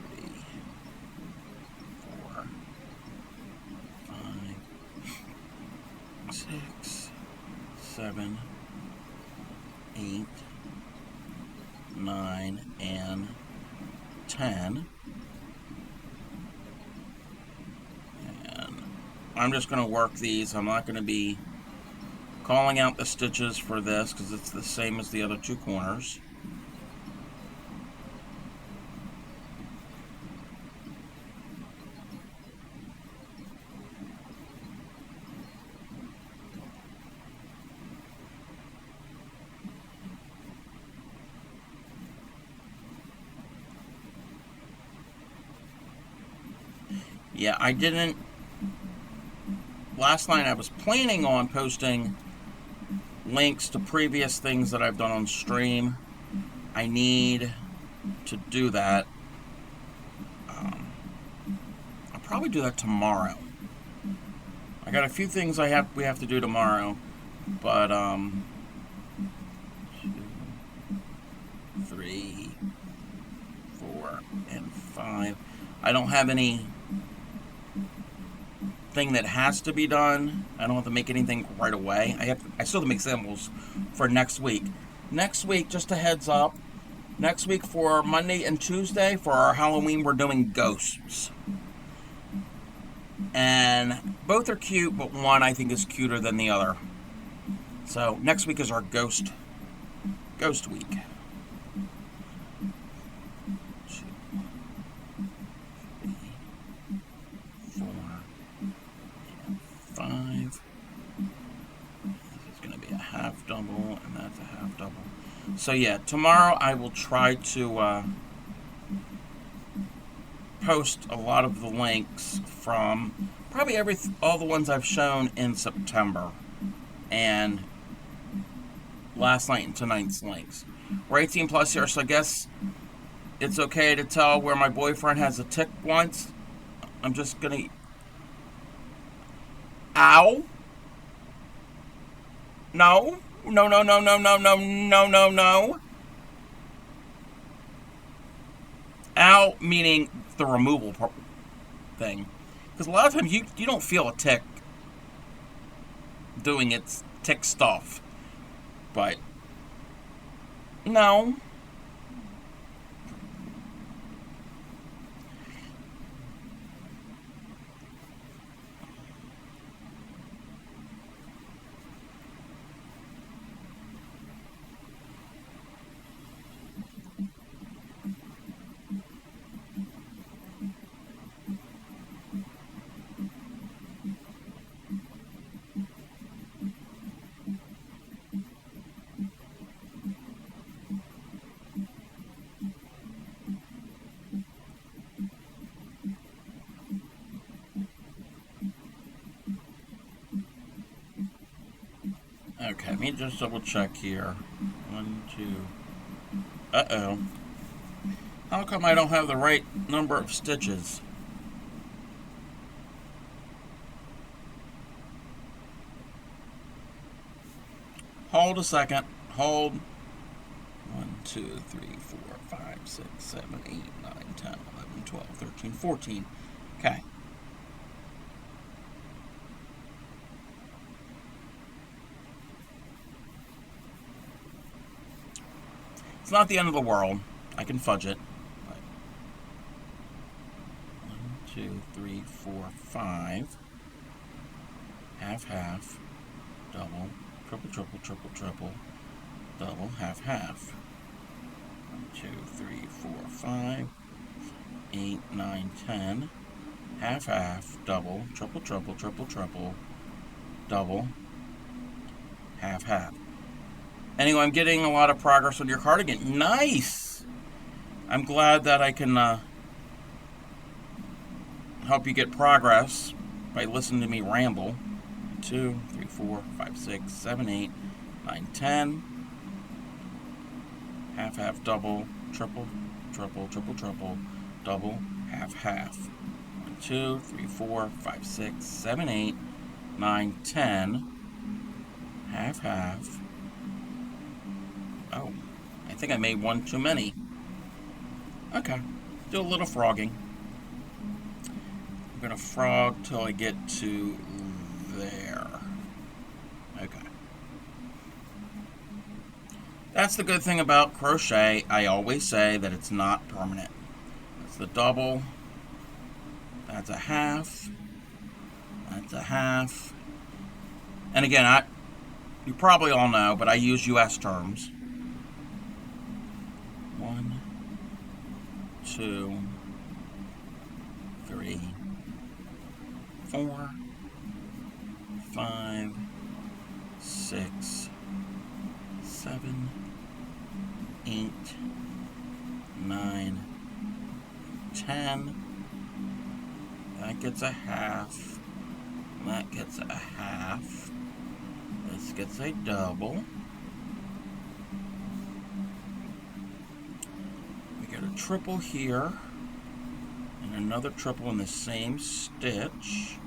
4, 5, 6, 7, 8, 9, and 10. And I'm just going to work these. I'm not going to be calling out the stitches for this because it's the same as the other 2 corners. Yeah, last night I was planning on posting links to previous things that I've done on stream. I need to do that. I'll probably do that tomorrow. I got a few things we have to do tomorrow, but 2, 3, 4, and 5. I don't have any thing that has to be done. I don't have to make anything right away. I still have to make symbols for next week. Next week, just a heads up. Next week for Monday and Tuesday for our Halloween, we're doing ghosts. And both are cute, but one I think is cuter than the other. So next week is our ghost week. 2, 3, 4, and 5. This is going to be a half double, and that's a half double. So yeah, tomorrow I will try to post a lot of the links from probably all the ones I've shown in September and last night and tonight's links. We're 18 plus here, so I guess it's okay to tell where my boyfriend has a tick once. I'm just gonna... Ow! No! No, no, no, no, no, no, no, no, no. Ow, meaning the removal thing. Because a lot of times you don't feel a tick doing its tick stuff. But, no. Okay, let me just double check here. 1, 2. Uh-oh. How come I don't have the right number of stitches? Hold a second. Hold. 1, 2, 3, 4, 5, 6, 7, 8, 9, 10, 11, 12, 13, 14. Okay. It's not the end of the world. I can fudge it. 1, 2, 3, 4, 5. Half, half. Double. Triple, triple, triple, triple. Double, half, half. 1, 2, 3, 4, 5. 8, 9, 10. Half, half. Double. Triple, triple, triple, triple. Double. Half, half. Anyway, I'm getting a lot of progress with your cardigan. Nice! I'm glad that I can help you get progress by listening to me ramble. 2, 3, 4, 5, 6, 7, 8, 9, 10. Half, half, double, triple, triple, triple, triple, double, half, half. 1, 2, 3, 4, 5, 6, 7, 8, 9, 10. Half, half. Oh, I think I made one too many. Okay, do a little frogging. I'm gonna frog till I get to there. Okay. That's the good thing about crochet. I always say that it's not permanent. That's the double. That's a half. That's a half. And again, you probably all know, but I use US terms. 1, 2, 3, 4, 5, 6, 7, 8, 9, 10. That gets a half. That gets a half. This gets a double. We get a triple here, and another triple in the same stitch.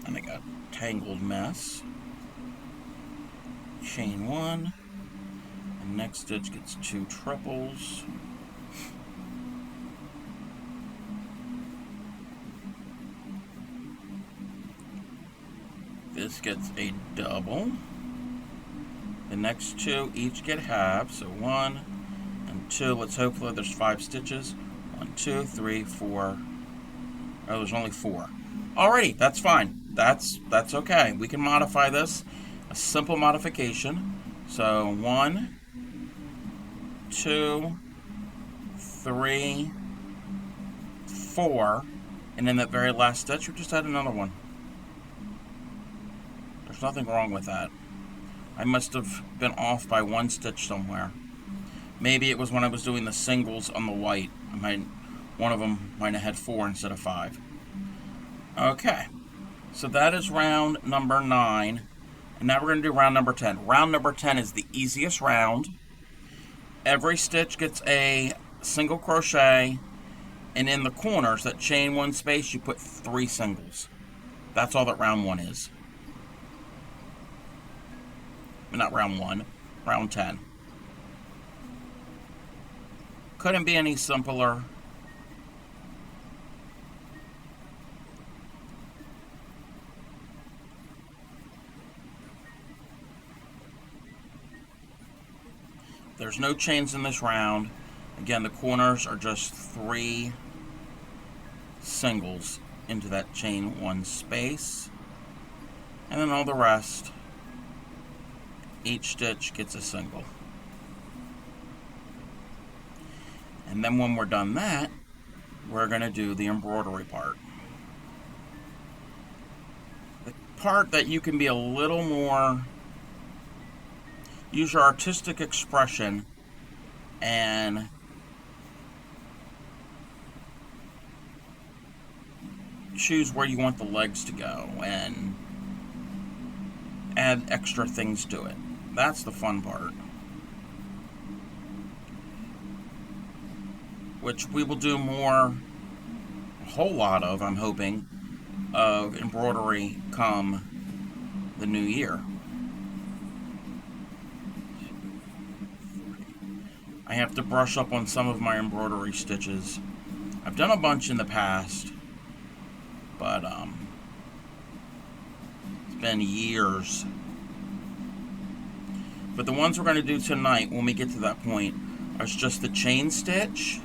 And I got a tangled mess. Chain one, and next stitch gets two triples. This gets a double. The next two each get halves, so 1 and 2. Let's hopefully there's 5 stitches. 1, 2, 3, 4. Oh, there's only 4. Alrighty, that's fine. That's okay. We can modify this. A simple modification. So 1, 2, 3, 4, and in that very last stitch, we just add another one. There's nothing wrong with that. I must have been off by 1 stitch somewhere. Maybe it was when I was doing the singles on the white. One of them might have had 4 instead of 5. Okay, so that is round number 9. And now we're going to do round number 10. Round number 10 is the easiest round. Every stitch gets a single crochet, and in the corners, that chain 1 space, you put 3 singles. That's all that round 1 is. Not round 1, round 10. Couldn't be any simpler. There's no chains in this round. Again, the corners are just 3 singles into that chain 1 space. And then all the rest, each stitch gets a single. And then when we're done that, we're going to do the embroidery part. The part that you can be a little more, use your artistic expression and choose where you want the legs to go and add extra things to it. That's the fun part, which we will do more, a whole lot of, I'm hoping, of embroidery come the new year. I have to brush up on some of my embroidery stitches. I've done a bunch in the past, but it's been years. But the ones we're going to do tonight, when we get to that point, is just the chain stitch.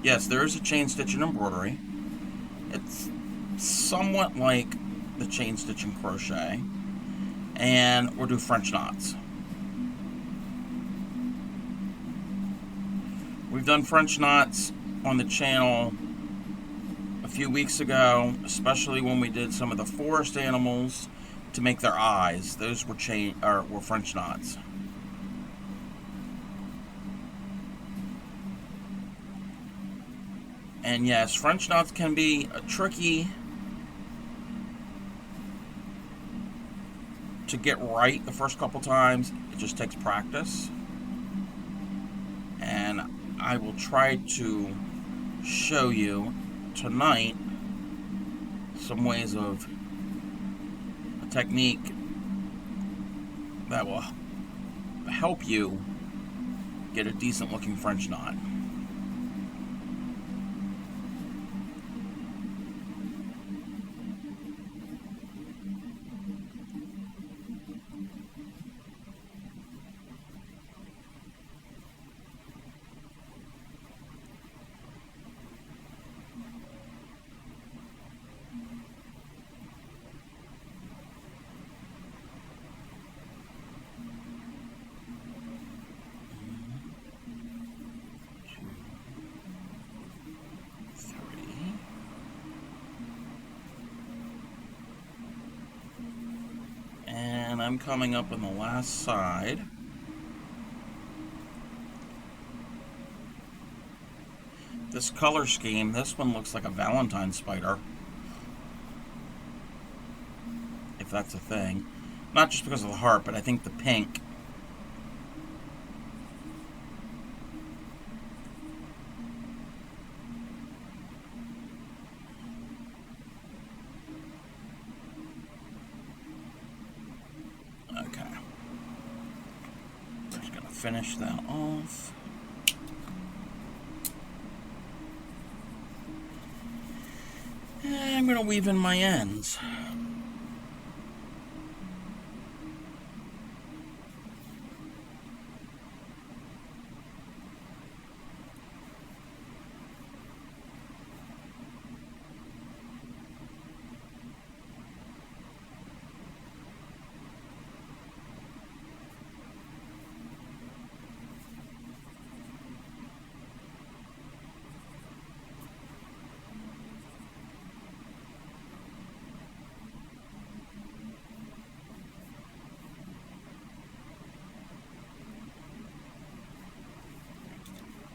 Yes, there is a chain stitch in embroidery. It's somewhat like the chain stitch in crochet. And we'll do French knots. We've done French knots on the channel a few weeks ago, especially when we did some of the forest animals to make their eyes. Those were French knots. And yes, French knots can be tricky to get right the first couple times. It just takes practice. And I will try to show you tonight some ways of a technique that will help you get a decent looking French knot. And I'm coming up on the last side. This color scheme, this one looks like a Valentine spider. if that's a thing. Not just because of the heart, but I think the pink. Okay. Just gonna finish that off. And I'm gonna weave in my ends.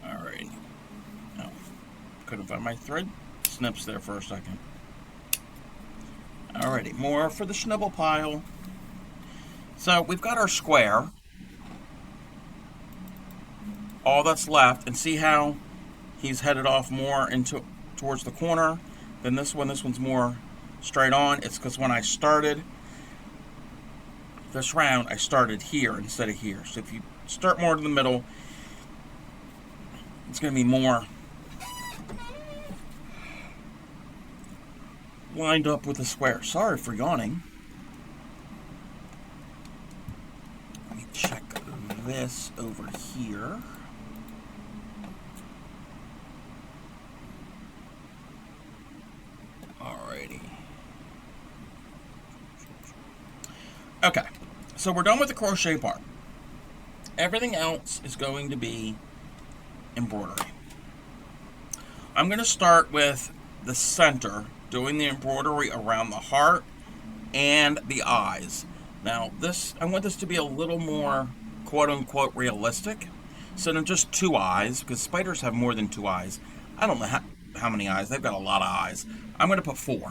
Alright. Oh, couldn't find my thread snips there for a second. Alrighty, more for the schnibble pile. So we've got our square. All that's left, and see how he's headed off more into towards the corner than this one. This one's more straight on. It's because when I started this round, I started here instead of here. So if you start more to the middle, it's going to be more lined up with the square. Sorry for yawning. Let me check this over here. Alrighty. Okay, so we're done with the crochet part. Everything else is going to be embroidery. I'm going to start with the center, doing the embroidery around the heart and the eyes. Now this, I want this to be a little more quote-unquote realistic, so than just 2 eyes, because spiders have more than 2 eyes. I don't know how many eyes, they've got a lot of eyes. I'm going to put 4.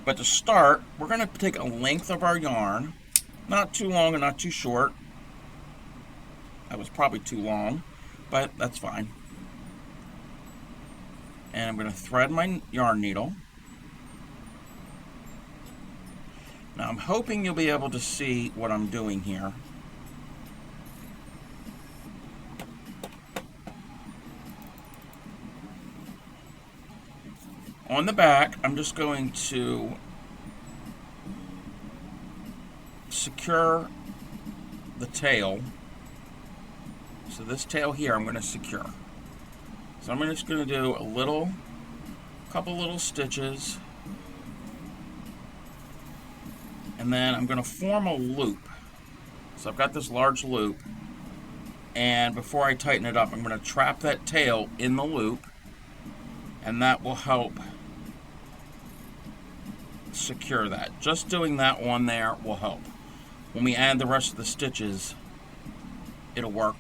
But to start, we're going to take a length of our yarn, not too long and not too short. That was probably too long, but that's fine. And I'm going to thread my yarn needle. Now I'm hoping you'll be able to see what I'm doing here. On the back, I'm just going to secure the tail. So this tail here, I'm going to secure. So I'm just going to do a couple little stitches, and then I'm going to form a loop. So I've got this large loop, and before I tighten it up, I'm going to trap that tail in the loop, and that will help secure that. Just doing that one there will help. When we add the rest of the stitches, it'll work.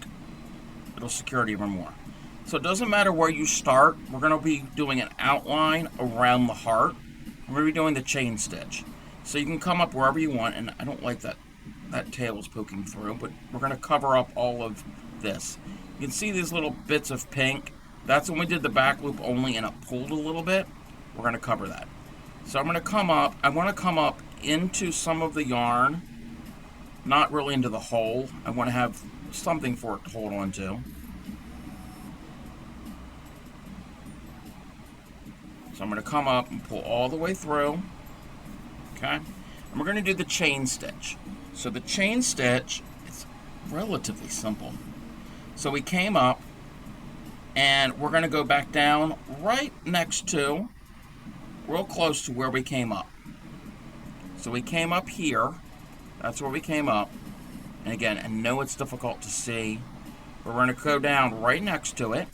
It'll secure it even more. So it doesn't matter where you start. We're going to be doing an outline around the heart. We're going to be doing the chain stitch. So you can come up wherever you want, and I don't like that tail is poking through, but we're going to cover up all of this. You can see these little bits of pink. That's when we did the back loop only and it pulled a little bit. We're going to cover that. So I'm going to come up. I want to come up into some of the yarn, not really into the hole. I want to have something for it to hold on to. So I'm going to come up and pull all the way through. Okay? And we're going to do the chain stitch. So the chain stitch is relatively simple. So we came up, and we're going to go back down right next to, real close to where we came up. So we came up here. That's where we came up. And again, I know it's difficult to see, but we're going to go down right next to it.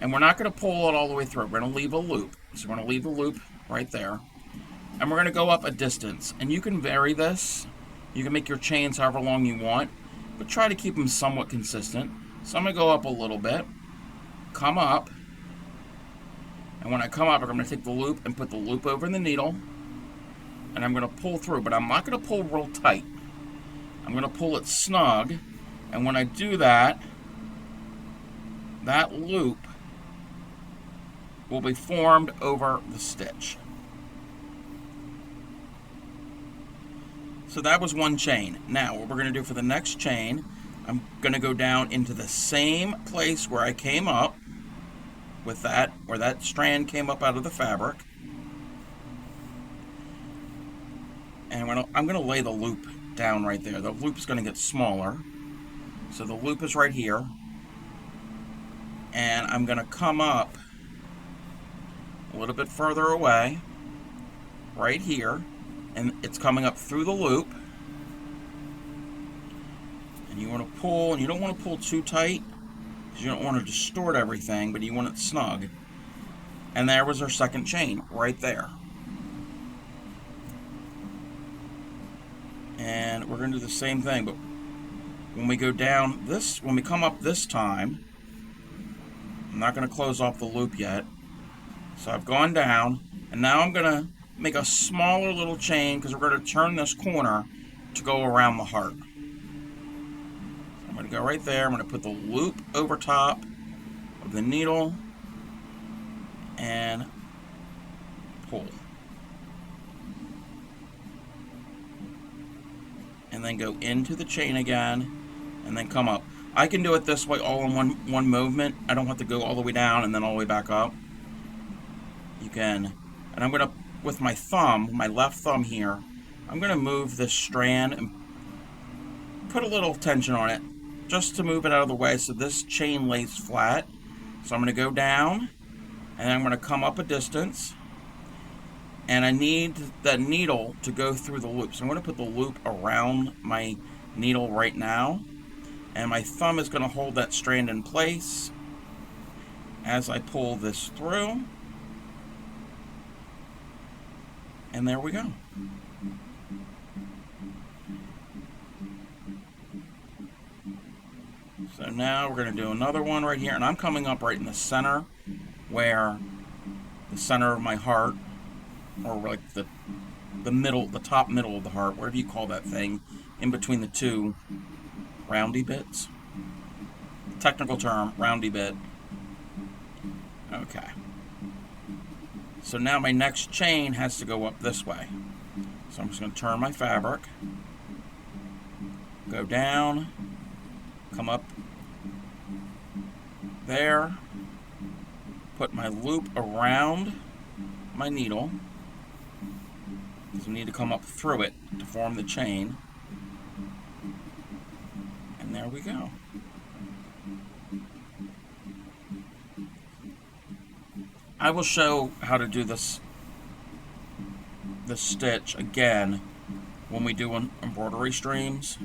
And we're not going to pull it all the way through. We're going to leave a loop. So we're going to leave a loop right there. And we're going to go up a distance. And you can vary this. You can make your chains however long you want, but try to keep them somewhat consistent. So I'm going to go up a little bit, come up, and when I come up, I'm going to take the loop and put the loop over the needle, and I'm going to pull through, but I'm not going to pull real tight. I'm going to pull it snug, and when I do that, that loop will be formed over the stitch. So that was one chain. Now what we're going to do for the next chain, I'm going to go down into the same place where I came up with that, where that strand came up out of the fabric. And I'm going to lay the loop down right there. The loop is going to get smaller. So the loop is right here. And I'm going to come up a little bit further away, right here. And it's coming up through the loop. And you want to pull, and you don't want to pull too tight, because you don't want to distort everything, but you want it snug. And there was our second chain, right there. And we're going to do the same thing, but when we go down this, when we come up this time, I'm not going to close off the loop yet. So I've gone down, and now I'm going to make a smaller little chain, because we're going to turn this corner to go around the heart. So I'm going to go right there. I'm going to put the loop over top of the needle and pull. And then go into the chain again, and then come up. I can do it this way all in one movement. I don't have to go all the way down and then all the way back up. You can, and I'm going to, with my thumb, my left thumb here, I'm going to move this strand and put a little tension on it, just to move it out of the way so this chain lays flat. So I'm going to go down, and I'm going to come up a distance, and I need the needle to go through the loop. So I'm going to put the loop around my needle right now, and my thumb is going to hold that strand in place as I pull this through. And there we go. So now we're going to do another one right here, and I'm coming up right in the center, where the center of my heart, or like the middle, the top middle of the heart, whatever you call that thing, in between the two roundy bits. Technical term, roundy bit. Okay. So now my next chain has to go up this way. So I'm just going to turn my fabric, go down, come up there, put my loop around my needle, because we need to come up through it to form the chain. And there we go. I will show how to do this stitch again when we do embroidery streams.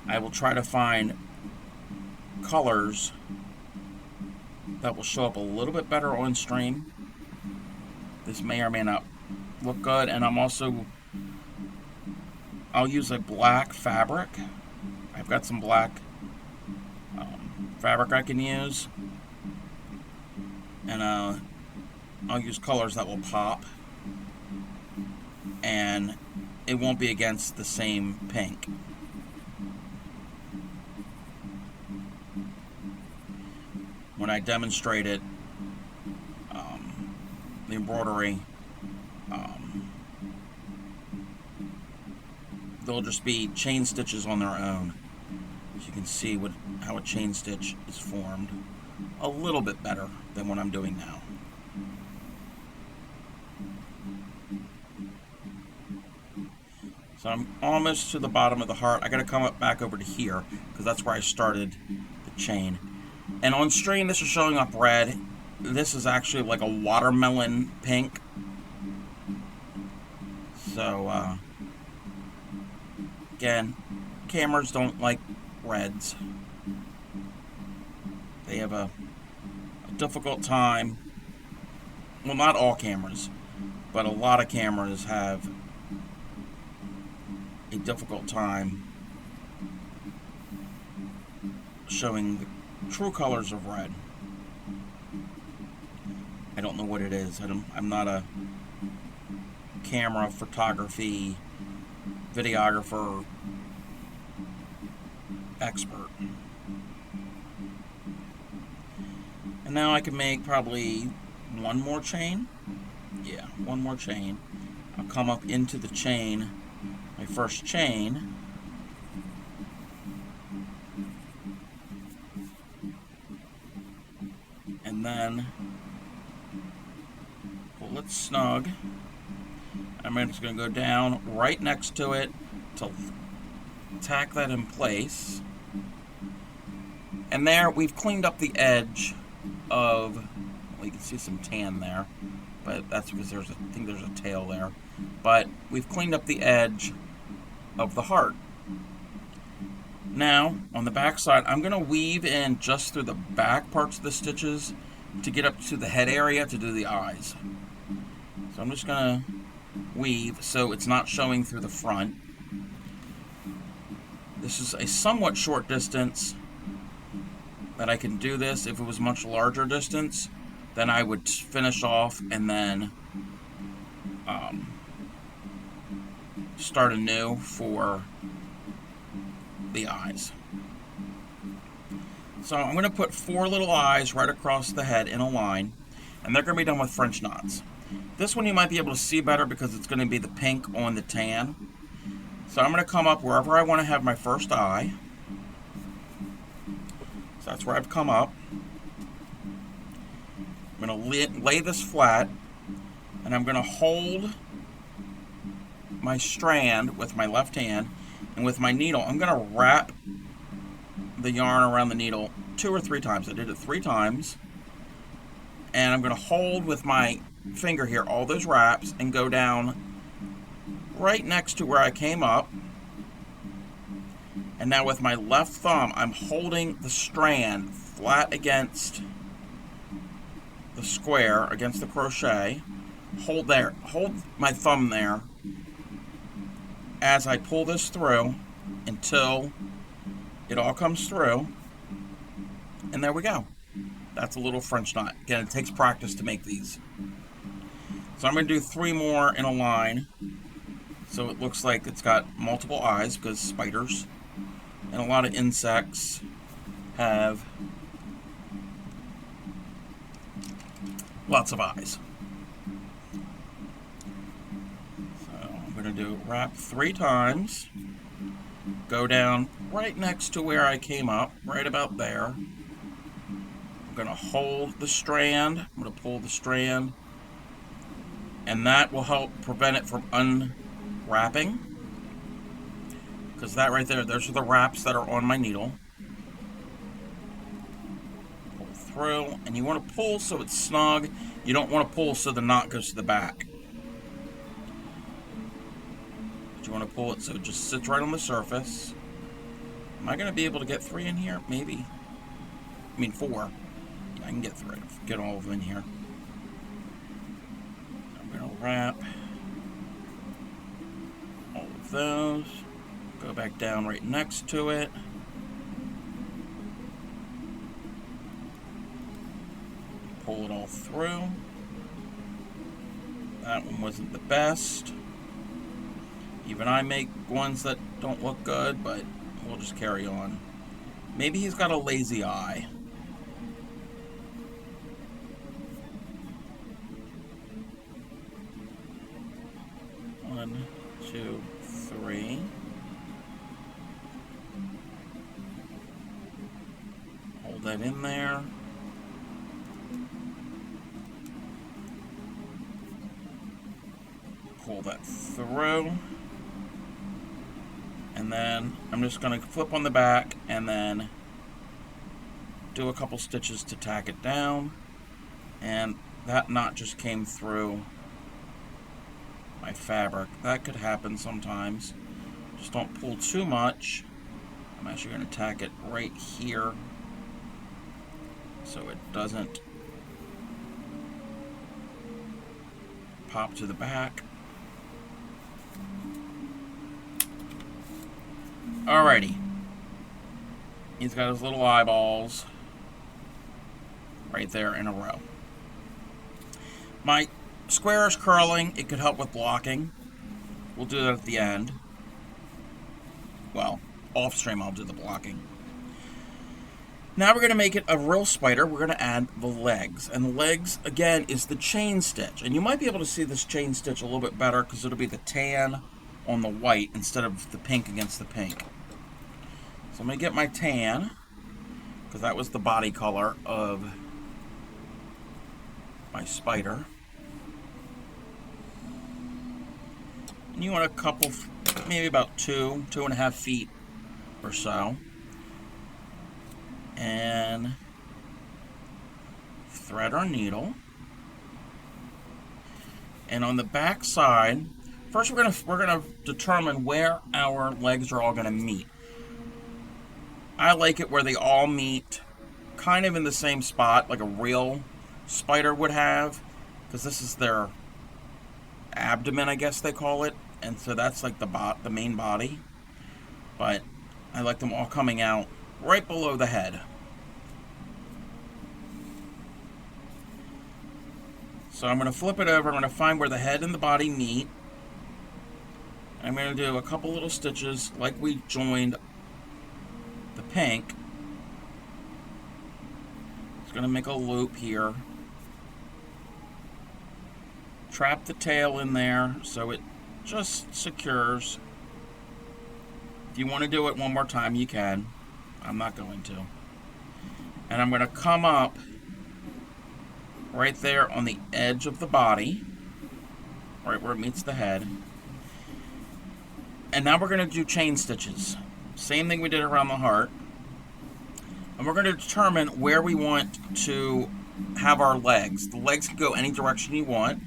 I will try to find colors that will show up a little bit better on stream. This may or may not look good, and I'll use a black fabric. I've got some black fabric I can use, and I'll use colors that will pop, and it won't be against the same pink. When I demonstrated the embroidery, they'll just be chain stitches on their own. So you can see how a chain stitch is formed a little bit better than what I'm doing now. So I'm almost to the bottom of the heart. I got to come up back over to here, because that's where I started the chain. And on stream, this is showing up red. This is actually like a watermelon pink. So, again, cameras don't like reds. They have a difficult time. Well, not all cameras, but a lot of cameras have a difficult time showing the true colors of red. I don't know what it is. I'm not a camera, photography, videographer, expert. And now I can make probably one more chain. Yeah, one more chain. I'll come up into the chain, my first chain. And then pull it snug. I'm just going to go down right next to it to tack that in place. And there, we've cleaned up the edge of, well, you can see some tan there, but that's because I think there's a tail there. But we've cleaned up the edge of the heart. Now, on the back side, I'm going to weave in just through the back parts of the stitches to get up to the head area to do the eyes. So I'm just going to weave so it's not showing through the front. This is a somewhat short distance that I can do this. If it was much larger distance, then I would finish off and then start anew for the eyes. So I'm going to put 4 little eyes right across the head in a line, and they're going to be done with French knots. This one you might be able to see better because it's going to be the pink on the tan. So I'm going to come up wherever I want to have my first eye. So that's where I've come up. I'm going to lay this flat, and I'm going to hold my strand with my left hand, and with my needle, I'm going to wrap the yarn around the needle 2 or 3 times. I did it 3 times. And I'm going to hold with my finger here all those wraps and go down right next to where I came up. And now with my left thumb, I'm holding the strand flat against the square, against the crochet. Hold my thumb there as I pull this through until it all comes through. And there we go. That's a little French knot. Again, it takes practice to make these. So I'm going to do 3 more in a line. So it looks like it's got multiple eyes because spiders and a lot of insects have lots of eyes. So I'm going to do wrap 3 times. Go down right next to where I came up, right about there. I'm going to hold the strand. I'm going to pull the strand. And that will help prevent it from unwrapping. Because that right there, those are the wraps that are on my needle. Pull through. And you want to pull so it's snug. You don't want to pull so the knot goes to the back. But you want to pull it so it just sits right on the surface. Am I going to be able to get 3 in here? Maybe. I mean 4. I can get 3. Get all of them in here. I'm going to wrap all of those. Go back down right next to it. Pull it all through. That one wasn't the best. Even I make ones that don't look good, but we'll just carry on. Maybe he's got a lazy eye. One, 2, 3. Hold that in there. Pull that through. And then I'm just going to flip on the back and then do a couple stitches to tack it down. And that knot just came through my fabric. That could happen sometimes. Just don't pull too much. I'm actually going to tack it right here so it doesn't pop to the back. Alrighty. He's got his little eyeballs right there in a row. My squares curling, it could help with blocking. We'll do that at the end. Well, off stream I'll do the blocking. Now we're going to make it a real spider. We're going to add the legs. And the legs, again, is the chain stitch. And you might be able to see this chain stitch a little bit better because it'll be the tan on the white instead of the pink against the pink. So I'm going to get my tan, because that was the body color of my spider. And you want a couple, maybe about 2.5 feet or so. And thread our needle. And on the back side, first we're gonna determine where our legs are all gonna meet. I like it where they all meet kind of in the same spot, like a real spider would have, because this is their abdomen, I guess they call it, and so that's like the main body. But I like them all coming out right below the head. So I'm going to flip it over. I'm going to find where the head and the body meet. I'm going to do a couple little stitches like we joined the pink. It's going to make a loop here. Trap the tail in there so it just secures. If you want to do it one more time, you can. I'm not going to. And I'm going to come up right there on the edge of the body, right where it meets the head. And now we're going to do chain stitches. Same thing we did around the heart. And we're going to determine where we want to have our legs. The legs can go any direction you want.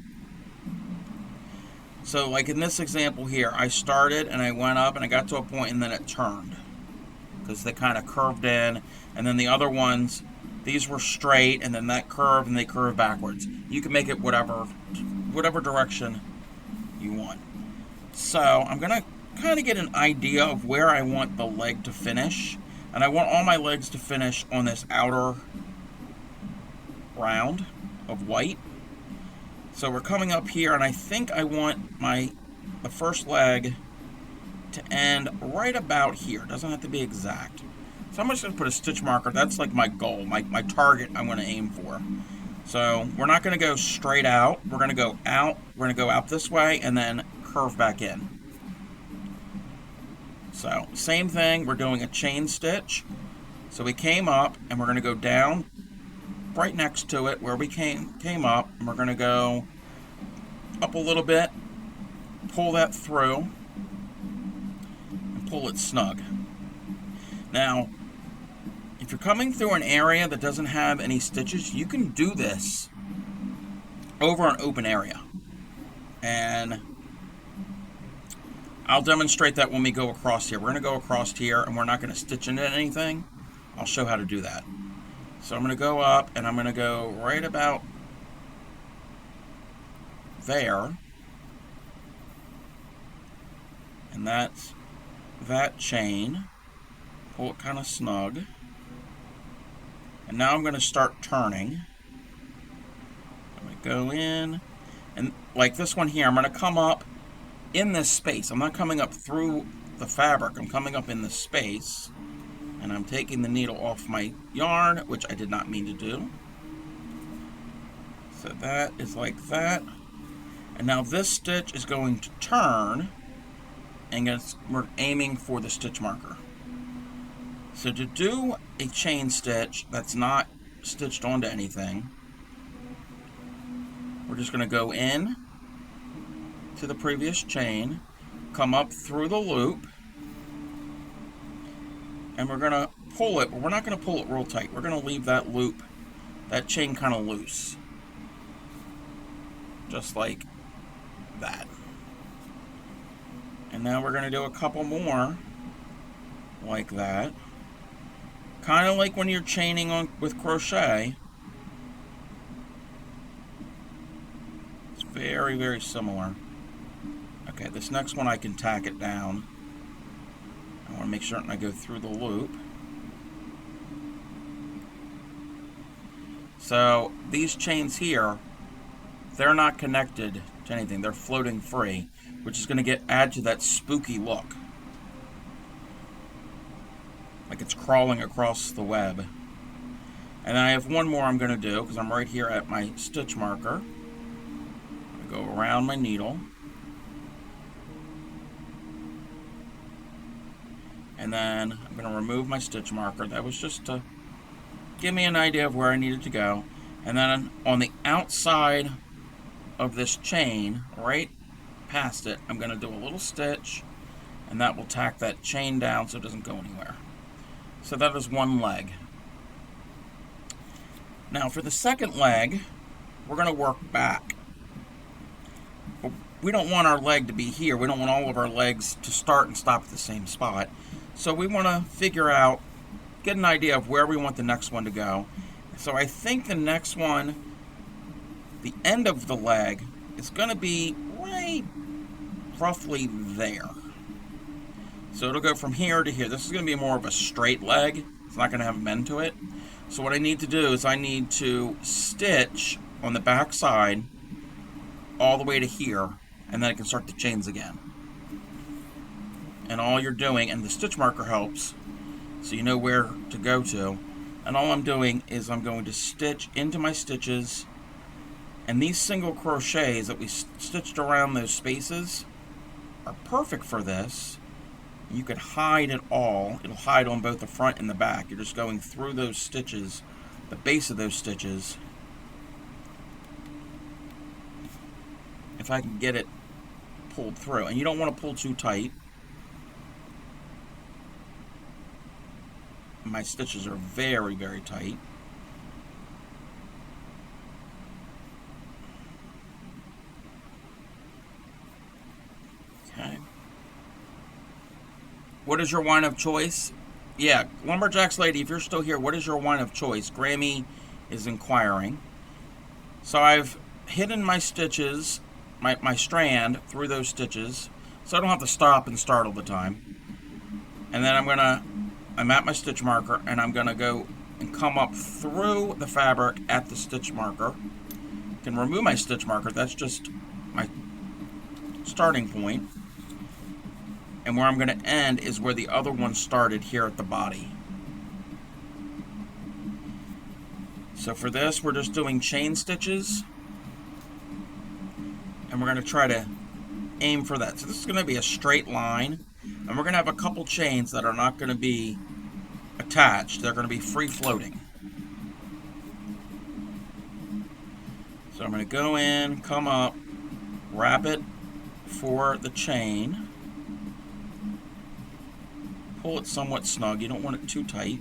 So like in this example here, I started and I went up and I got to a point and then it turned, because they kind of curved in. And then the other ones, these were straight and then that curved and they curved backwards. You can make it whatever direction you want. So I'm going to kind of get an idea of where I want the leg to finish. And I want all my legs to finish on this outer round of white. So we're coming up here, and I think I want the first leg to end right about here. It doesn't have to be exact. So I'm just going to put a stitch marker. That's like my goal, my target I'm going to aim for. So we're not going to go straight out. We're going to go out. We're going to go out this way and then curve back in. So same thing. We're doing a chain stitch. So we came up, and we're going to go down right next to it where we came up, and we're going to go up a little bit, pull that through, and pull it snug. Now, if you're coming through an area that doesn't have any stitches, you can do this over an open area. And I'll demonstrate that when we go across here. We're going to go across here, and we're not going to stitch into anything. I'll show how to do that. So I'm going to go up, and I'm going to go right about there. And that's that chain. Pull it kind of snug. And now I'm going to start turning. I'm going to go in, and like this one here, I'm going to come up in this space. I'm not coming up through the fabric. I'm coming up in this space. And I'm taking the needle off my yarn, which I did not mean to do. So that is like that. And now this stitch is going to turn, and we're aiming for the stitch marker. So to do a chain stitch that's not stitched onto anything, we're just going to go in to the previous chain, come up through the loop, and we're going to pull it, but we're not going to pull it real tight. We're going to leave that loop, that chain kind of loose. Just like that. And now we're going to do a couple more like that. Kind of like when you're chaining on with crochet. It's very, very similar. Okay, this next one I can tack it down. I want to make sure I go through the loop. So these chains here, they're not connected to anything. They're floating free, which is going to add to that spooky look. Like it's crawling across the web. And then I have one more I'm going to do, because I'm right here at my stitch marker. I go around my needle. And then I'm going to remove my stitch marker. That was just to give me an idea of where I needed to go. And then on the outside of this chain, right past it, I'm going to do a little stitch, and that will tack that chain down so it doesn't go anywhere. So that is one leg. Now for the second leg, we're going to work back. We don't want our leg to be here. We don't want all of our legs to start and stop at the same spot. So we want to figure out, get an idea of where we want the next one to go. So I think the next one, the end of the leg, is going to be right roughly there. So it'll go from here to here. This is going to be more of a straight leg. It's not going to have a bend to it. So what I need to do is I need to stitch on the back side all the way to here, and then I can start the chains again. And all you're doing, and the stitch marker helps, so you know where to go to. And all I'm doing is I'm going to stitch into my stitches, and these single crochets that we stitched around those spaces are perfect for this. You could hide it all. It'll hide on both the front and the back. You're just going through those stitches, the base of those stitches. If I can get it pulled through. And you don't want to pull too tight. My stitches are very, very tight. Okay. What is your wine of choice? Yeah, Lumberjacks lady, if you're still here, what is your wine of choice? Grammy is inquiring. So I've hidden my stitches, my strand through those stitches, so I don't have to stop and start all the time. And then I'm at my stitch marker, and I'm going to go and come up through the fabric at the stitch marker. I can remove my stitch marker. That's just my starting point. And where I'm going to end is where the other one started, here at the body. So for this, we're just doing chain stitches. And we're going to try to aim for that. So this is going to be a straight line. And we're going to have a couple chains that are not going to be attached. They're going to be free floating. So I'm going to go in, come up, wrap it for the chain. Pull it somewhat snug. You don't want it too tight.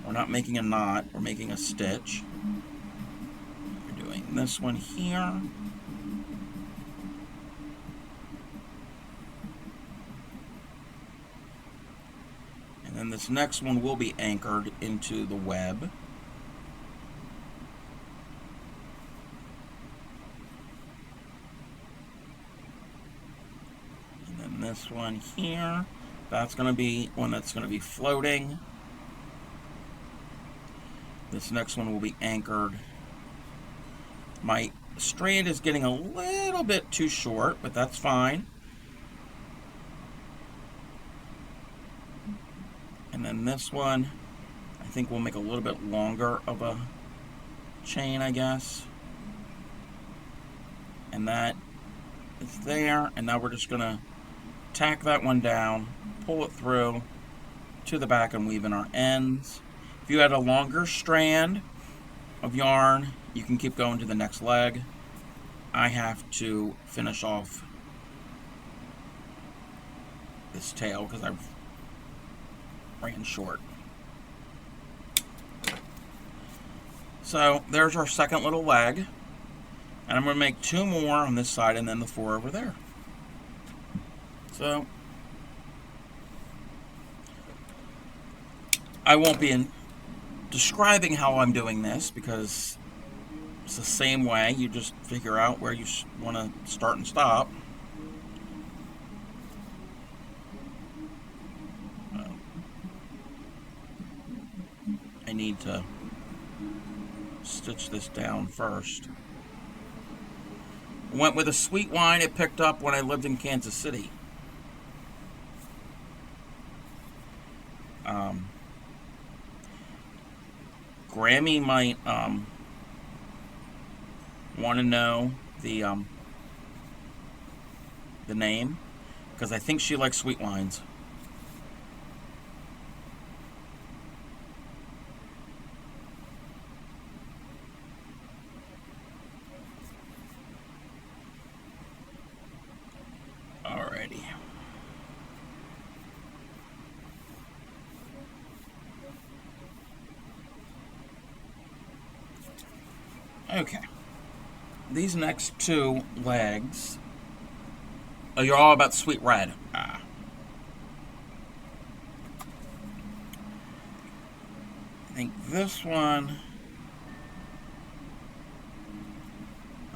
We're not making a knot. We're making a stitch. We're doing this one here. And then this next one will be anchored into the web. And then this one here. That's going to be one that's going to be floating. This next one will be anchored. My strand is getting a little bit too short, but that's fine. And then this one, I think we'll make a little bit longer of a chain, I guess. And that is there. And now we're just going to tack that one down, pull it through to the back, and weave in our ends. If you had a longer strand of yarn, you can keep going to the next leg. I have to finish off this tail because I've ran short. So there's our second little leg, and I'm going to make 2 more on this side and then the 4 over there. So I won't be describing how I'm doing this because it's the same way. You just figure out where you want to start and stop. I need to stitch this down first. Went with a sweet wine I picked up when I lived in Kansas City. Grammy might want to know the name, because I think she likes sweet wines. Alrighty. Okay. These next two legs. Oh, you're all about sweet red. Ah. I think this one,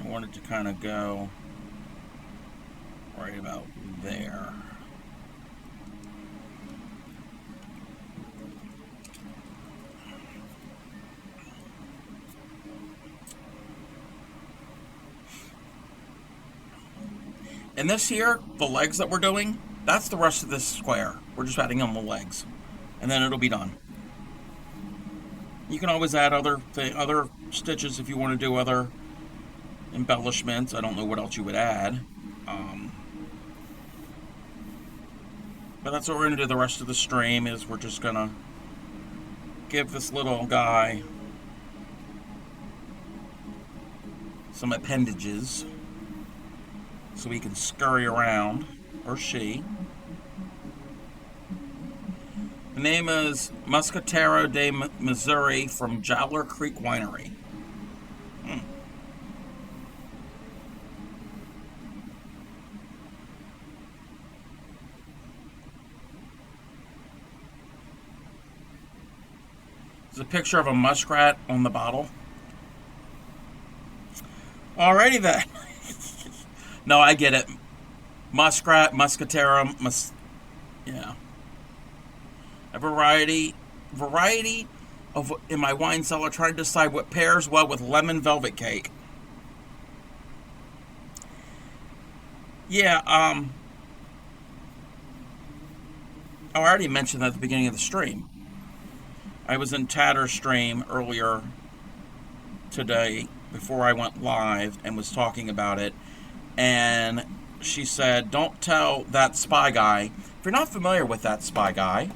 I wanted to kind of go right about there. And this here, the legs that we're doing, that's the rest of this square. We're just adding on the legs. And then it'll be done. You can always add other stitches if you want to do other embellishments. I don't know what else you would add. But that's what we're going to do the rest of the stream, is we're just going to give this little guy some appendages so he can scurry around, or she. The name is Muscatero de Missouri from Jowler Creek Winery. There's a picture of a muskrat on the bottle. Alrighty then. No, I get it. Muskrat, Muscatero, yeah. A variety of in my wine cellar, trying to decide what pairs well with lemon velvet cake. Yeah, I already mentioned that at the beginning of the stream. I was in Tatter's stream earlier today before I went live and was talking about it, and she said, don't tell that spy guy. If you're not familiar with that spy guy,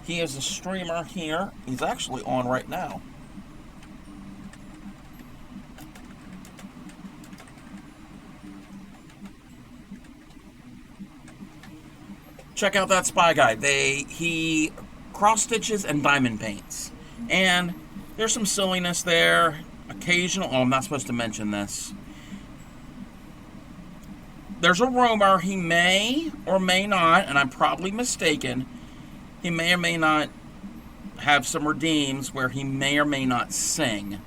he is a streamer here. He's actually on right now. Check out that spy guy. He cross stitches and diamond paints. And there's some silliness there. Occasional. Oh, I'm not supposed to mention this. There's a rumor he may or may not, and I'm probably mistaken, he may or may not have some redeems where he may or may not sing.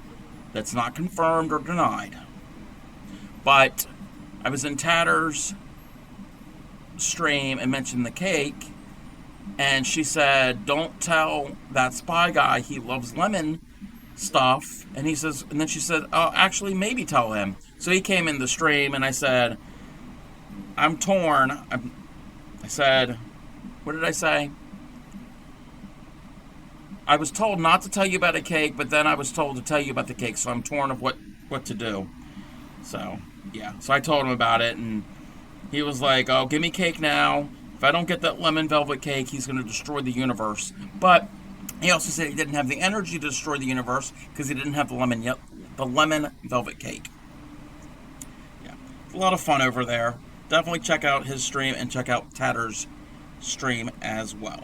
That's not confirmed or denied. But I was in Tatter's stream and mentioned the cake, and she said, don't tell that spy guy he loves lemon stuff. And he says, and then she said, oh, actually, maybe tell him. So he came in the stream, and I said, I'm torn. I said, what did I say? I was told not to tell you about a cake, but then I was told to tell you about the cake, so I'm torn of what to do. So, yeah. So I told him about it, and he was like, oh, give me cake now. If I don't get that lemon velvet cake, he's going to destroy the universe. But he also said he didn't have the energy to destroy the universe because he didn't have the lemon velvet cake. Yeah. It's a lot of fun over there. Definitely check out his stream and check out Tatter's stream as well.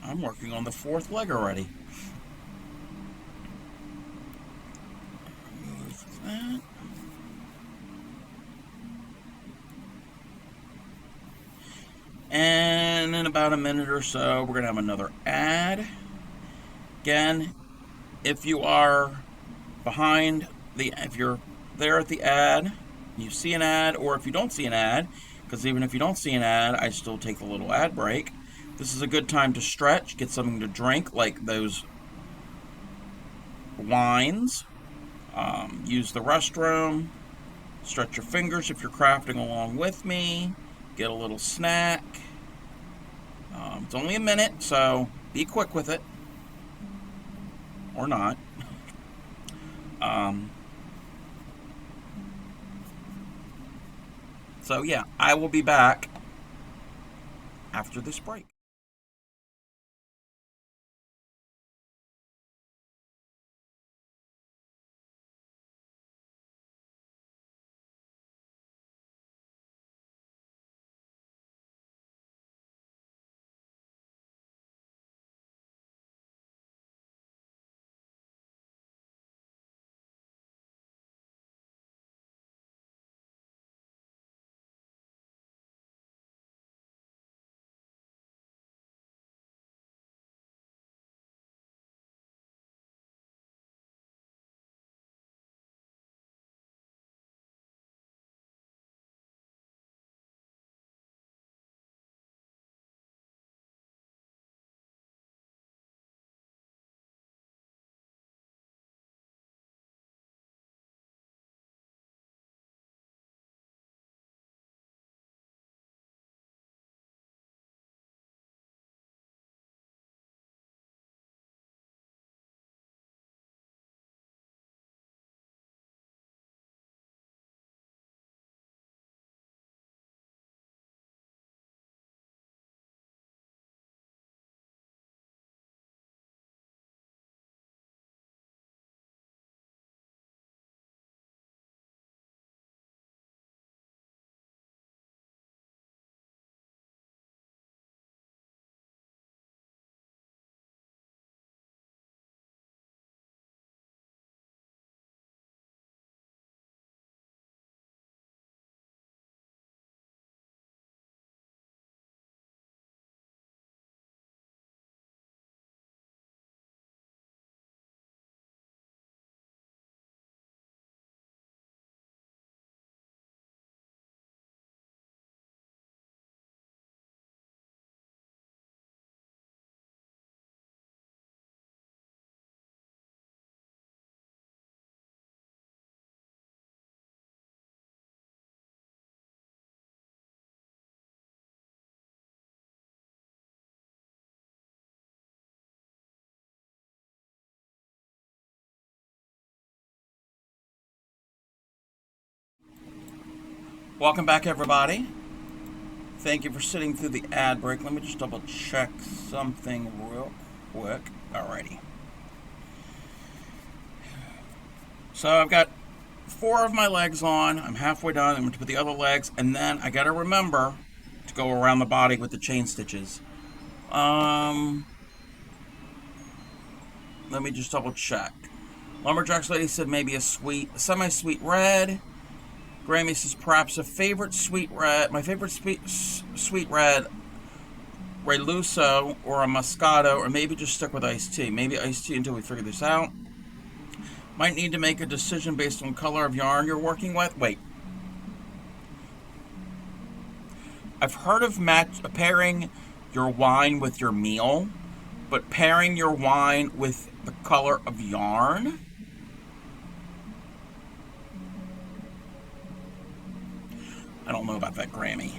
I'm working on the fourth leg already. Move that. And in about a minute or so, we're going to have another ad. Again, if you are behind if you're there at the ad, you see an ad, or if you don't see an ad, because even if you don't see an ad, I still take the little ad break. This is a good time to stretch, get something to drink, like those wines. Use the restroom, stretch your fingers if you're crafting along with me, get a little snack. It's only a minute, so be quick with it. Or not. So yeah, I will be back after this break. Welcome back, everybody. Thank you for sitting through the ad break. Let me just double check something real quick. Alrighty. So I've got 4 of my legs on. I'm halfway done. I'm going to put the other legs, and then I got to remember to go around the body with the chain stitches. Let me just double check. Lumberjacks Lady said maybe a semi-sweet red. Grammy says perhaps a favorite sweet red. My favorite sweet red, Reluso or a Moscato, or maybe just stick with iced tea. Maybe iced tea until we figure this out. Might need to make a decision based on color of yarn you're working with. Wait. I've heard of pairing your wine with your meal, but pairing your wine with the color of yarn? I don't know about that, Grammy.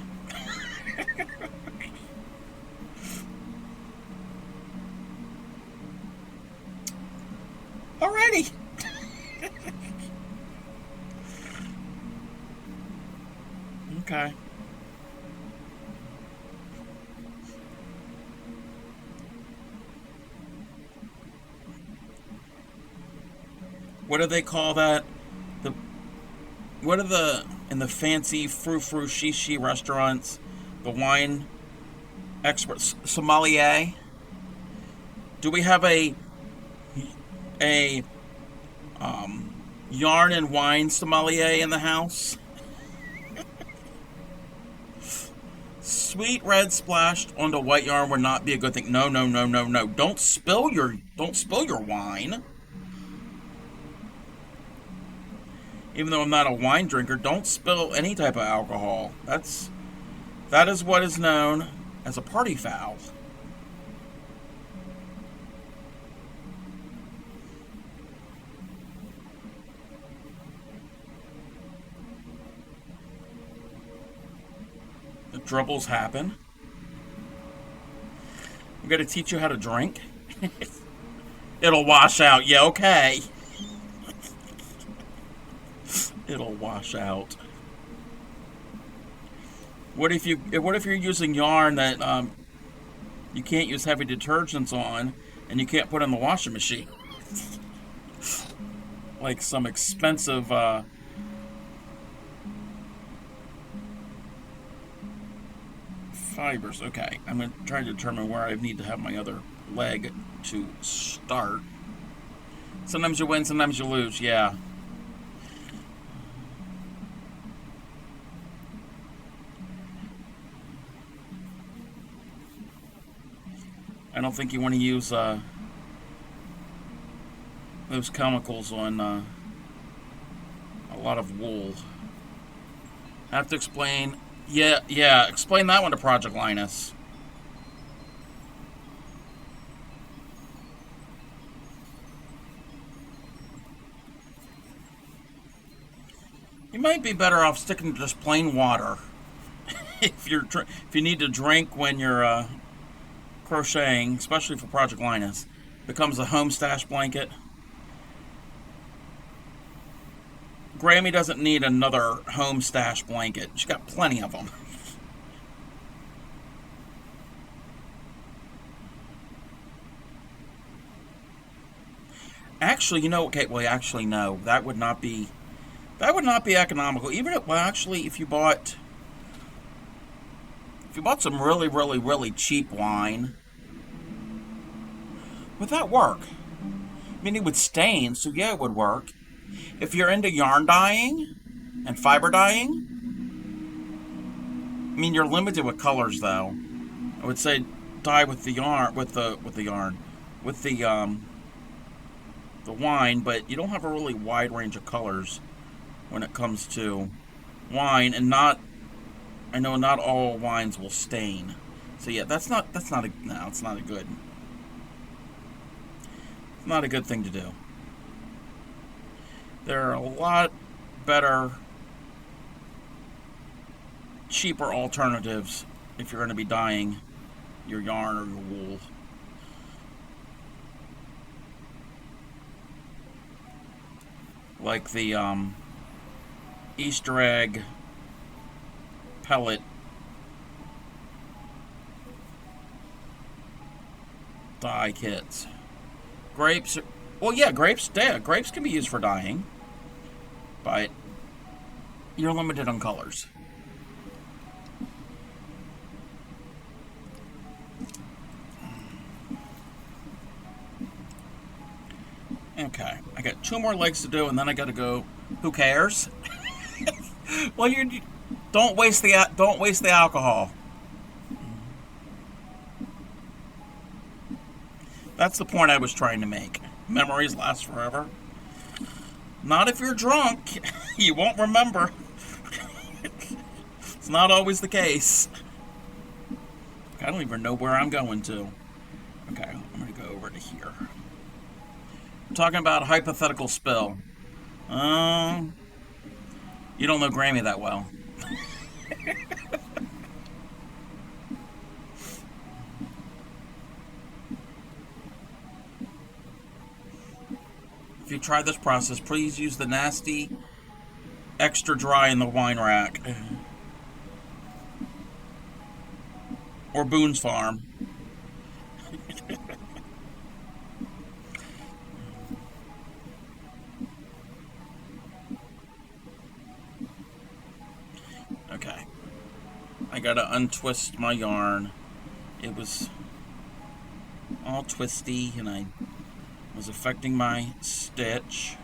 Alrighty. Okay. What do they call that? What are in the fancy frou-frou shishi restaurants, the wine experts, sommelier? Do we have a yarn and wine sommelier in the house. Sweet red splashed onto white yarn would not be a good thing. No, no, no, no, no. Don't spill your wine. Even though I'm not a wine drinker, don't spill any type of alcohol. That is what is known as a party foul. The dribbles happen. I'm going to teach you how to drink. It'll wash out. Yeah, okay. It'll wash out. What if you're using yarn that you can't use heavy detergents on, and you can't put in the washing machine? Like some expensive fibers. Okay, I'm going to try to determine where I need to have my other leg to start. Sometimes you win, sometimes you lose. Yeah. I don't think you want to use those chemicals on a lot of wool. I have to explain. Yeah, explain that one to Project Linus. You might be better off sticking to just plain water. if you need to drink when you're crocheting, especially for Project Linus, becomes a home stash blanket. Grammy doesn't need another home stash blanket. She's got plenty of them. Actually, okay, well, actually, no. That would not be economical. Even if, well, actually, if you bought some really, really, really cheap wine, would that work? I mean, it would stain, so yeah, it would work. If you're into yarn dyeing and fiber dyeing, I mean, you're limited with colors, though. I would say dye with the yarn, with the wine, but you don't have a really wide range of colors when it comes to wine, and I know not all wines will stain. So yeah, it's not a good thing to do. There are a lot better, cheaper alternatives if you're going to be dyeing your yarn or your wool. Like the Easter egg pellet dye kits. Grapes, well, yeah, grapes can be used for dyeing, but you're limited on colors. Okay, I got 2 more legs to do, and then I got to go. Who cares? Well, you don't waste the alcohol. That's the point I was trying to make. Memories last forever. Not if you're drunk. You won't remember. It's not always the case. I don't even know where I'm going to. Okay, I'm going to go over to here. I'm talking about a hypothetical spill. You don't know Grammy that well. If you try this process, please use the nasty extra dry in the wine rack. Or Boone's Farm. Okay. I gotta untwist my yarn. It was all twisty and I was affecting my stitch.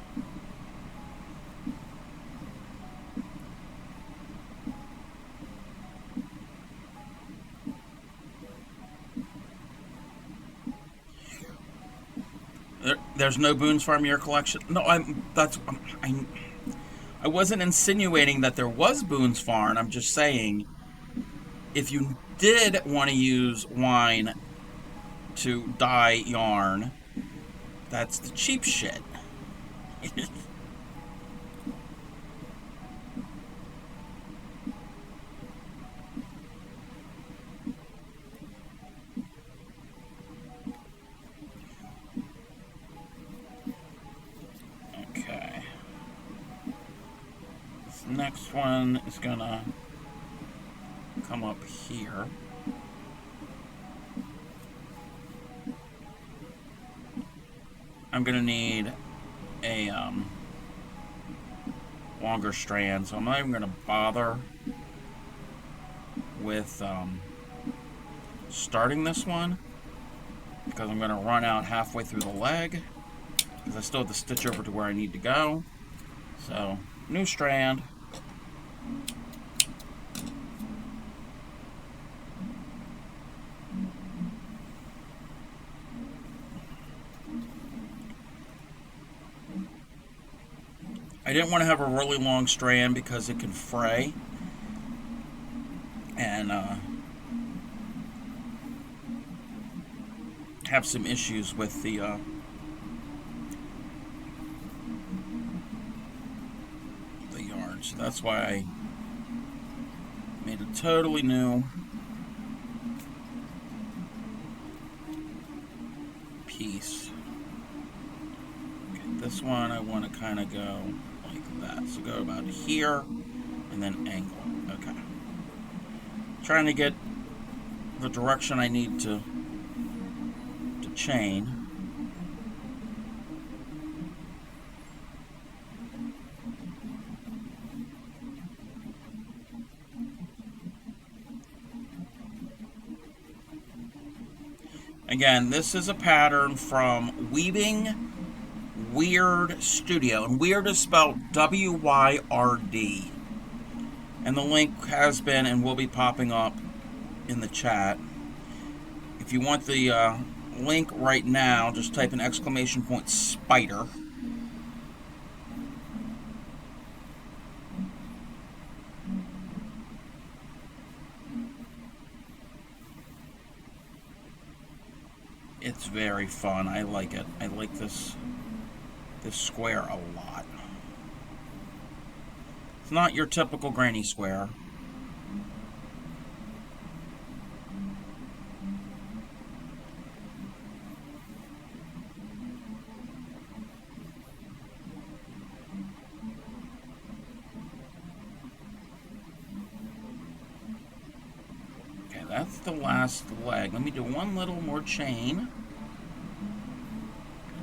There's no Boone's Farm Year collection. No, I wasn't insinuating that there was Boone's Farm. I'm just saying, if you did want to use wine to dye yarn, that's the cheap shit. Okay. This next one is gonna come up here. I'm gonna need a longer strand, so I'm not even gonna bother with starting this one, because I'm gonna run out halfway through the leg, because I still have to stitch over to where I need to go. So, new strand. I didn't want to have a really long strand because it can fray and have some issues with the yarn. So that's why I made a totally new piece. Okay, this one I want to kind of go like that. So go about here and then angle. Okay. Trying to get the direction I need to chain. Again, this is a pattern from Weaving Wyrd Studio, and Wyrd is spelled W-Y-R-D. And the link has been and will be popping up in the chat. If you want the link right now, just type in !spider. It's very fun. I like it. I like this square a lot. It's not your typical granny square. Okay, that's the last leg. Let me do one little more chain.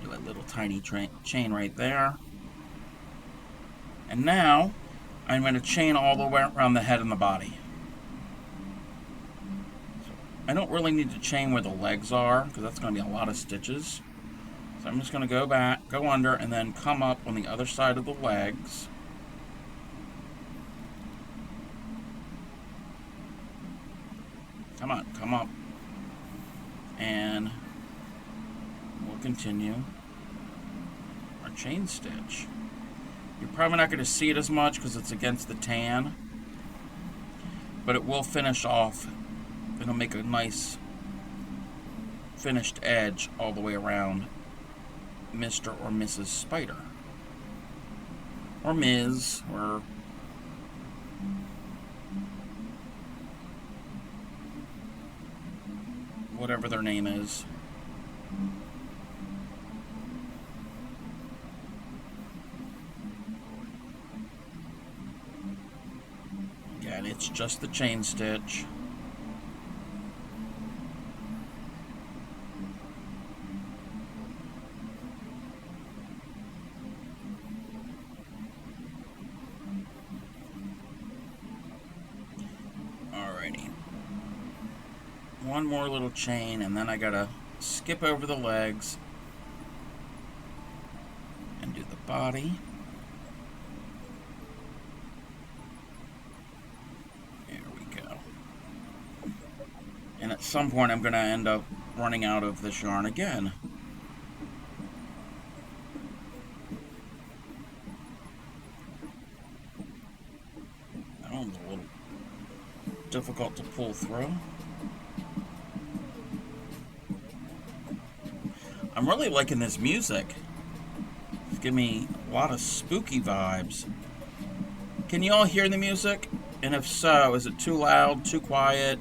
Do a little tiny chain right there. And now I'm going to chain all the way around the head and the body. So I don't really need to chain where the legs are, because that's going to be a lot of stitches. So I'm just going to go back, go under, and then come up on the other side of the legs. Come on, come up. And we'll continue our chain stitch. You're probably not going to see it as much because it's against the tan, but it will finish off. It'll make a nice finished edge all the way around Mr. or Mrs. Spider. Or Ms. or whatever their name is. Again, it's just the chain stitch. Alrighty. One more little chain, and then I gotta skip over the legs and do the body. There we go. And at some point I'm gonna end up running out of this yarn again. difficult to pull through. I'm really liking this music. It's giving me a lot of spooky vibes. Can you all hear the music? And if so, is it too loud, too quiet?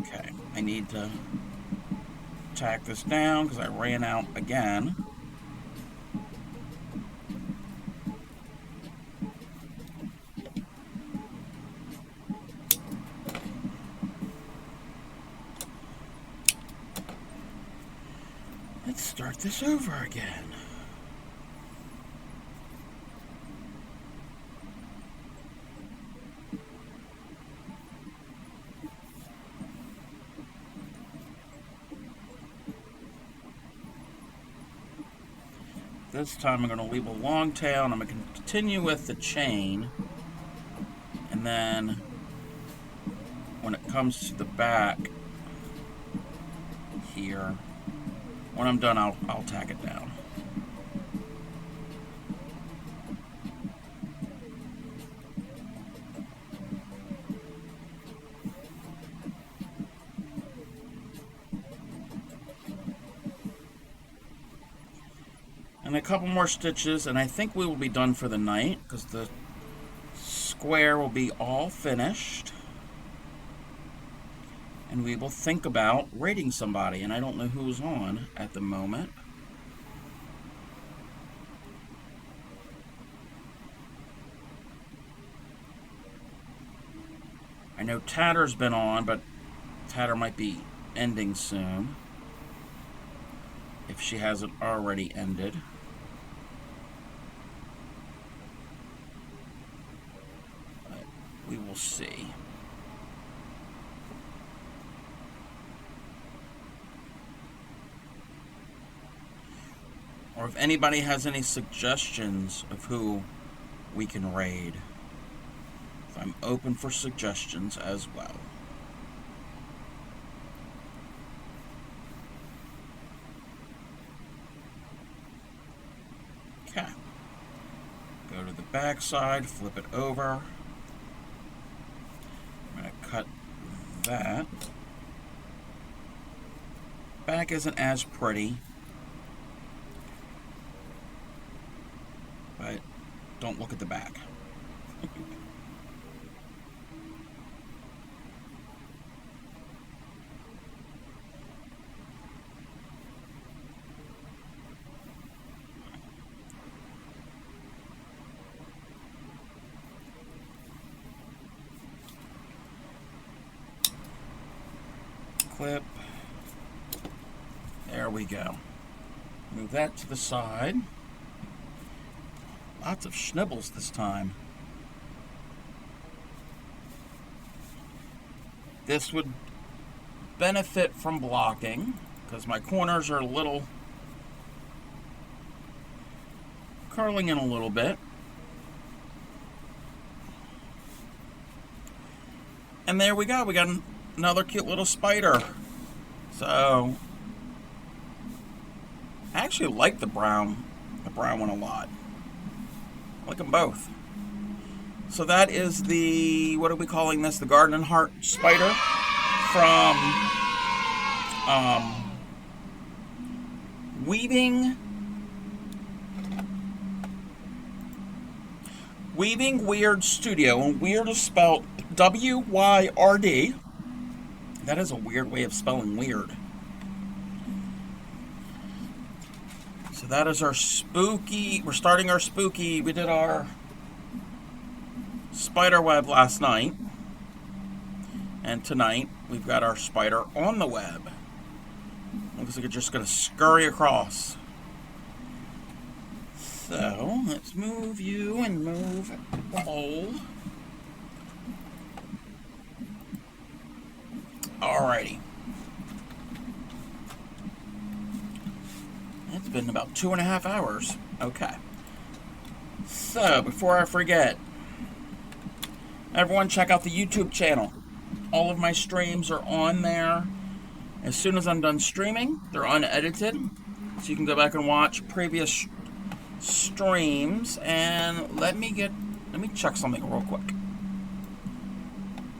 Okay, I need to tack this down because I ran out again. Let's start this over again. This time I'm going to leave a long tail and I'm going to continue with the chain, and then when it comes to the back here, when I'm done, I'll tack it down. And a couple more stitches, and I think we will be done for the night because the square will be all finished. And we will think about rating somebody, and I don't know who's on at the moment. I know Tatter's been on, but Tatter might be ending soon, if she hasn't already ended. But we will see. Or if anybody has any suggestions of who we can raid, I'm open for suggestions as well. Okay. Go to the back side, flip it over. I'm going to cut that. Back isn't as pretty, but don't look at the back. Clip. There we go. Move that to the side. Lots of schnibbles this time. This would benefit from blocking because my corners are a little curling in a little bit. And there we go. We got another cute little spider. So I actually like the brown one a lot. I like them both. So that is the, what are we calling this? The Garden and Heart spider from Weaving Wyrd Studio. And Wyrd is spelled W-Y-R-D. That is a weird way of spelling weird. So that is our spooky, we're starting our spooky, we did our spider web last night. And tonight, we've got our spider on the web. Looks like it's just going to scurry across. So, let's move you and move the hole. Alrighty. It's been about 2.5 hours. Okay. So, before I forget, Everyone, check out the YouTube channel. All of my streams are on there. As soon as I'm done streaming, they're unedited, so you can go back and watch previous streams. And let me check something real quick.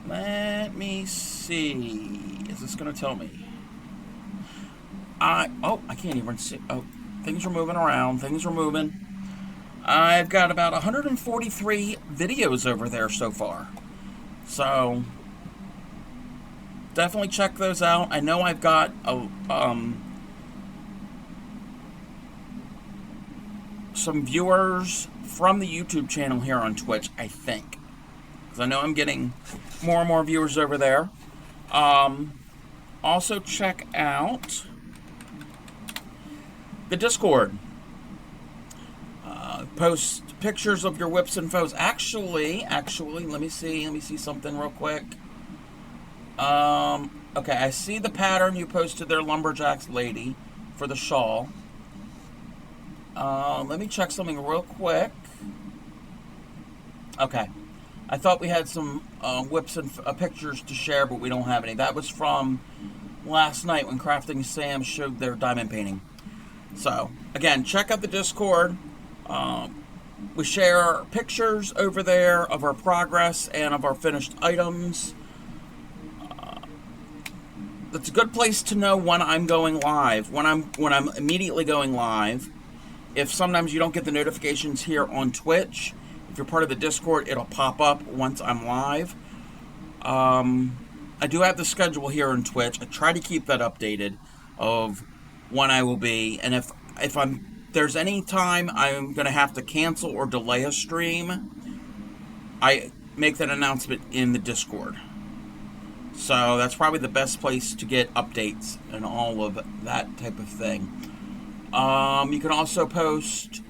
Let me see. Is this gonna tell me? I can't even see. Oh, things are moving around. Things are moving. I've got about 143 videos over there so far. So definitely check those out. I know I've got some viewers from the YouTube channel here on Twitch, I think. Because I know I'm getting more and more viewers over there. Also check out the Discord. Post pictures of your whips and foes. Actually, let me see something real quick. Okay, I see the pattern you posted there, Lumberjacks Lady, for the shawl. Let me check something real quick. Okay, I thought we had some whips and pictures to share, but we don't have any. That was from last night when Crafting Sam showed their diamond painting. So, again, check out the Discord. We share pictures over there of our progress and of our finished items. That's a good place to know when I'm going live, when I'm immediately going live. If sometimes you don't get the notifications here on Twitch, if you're part of the Discord, it'll pop up once I'm live. I do have the schedule here on Twitch. I try to keep that updated of when I will be, and if there's any time I'm going to have to cancel or delay a stream, I make that announcement in the Discord. So that's probably the best place to get updates and all of that type of thing. You can also post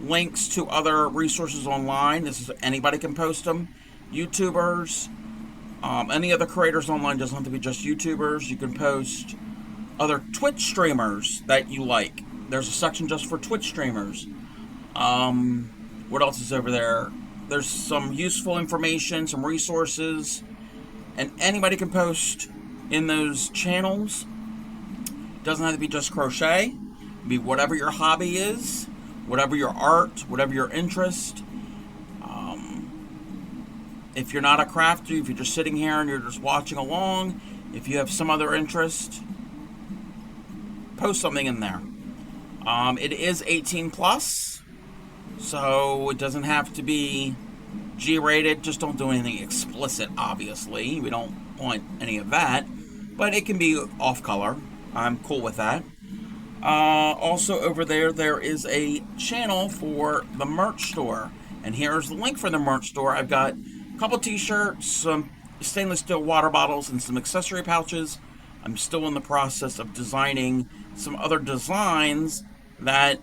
links to other resources online. Anybody can post them. YouTubers, any other creators online, doesn't have to be just YouTubers. You can post other Twitch streamers that you like. There's a section just for Twitch streamers. What else is over there? There's some useful information, some resources, and anybody can post in those channels. Doesn't have to be just crochet. It can be whatever your hobby is, whatever your art, whatever your interest. If you're not a crafter, if you're just sitting here and you're just watching along, if you have some other interest, post something in there. It is 18 plus, so it doesn't have to be G-rated. Just don't do anything explicit, obviously. We don't want any of that, but it can be off-color. I'm cool with that. Also over there is a channel for the merch store, and here's the link for the merch store. I've got a couple t-shirts, some stainless steel water bottles, and some accessory pouches. I'm still in the process of designing some other designs that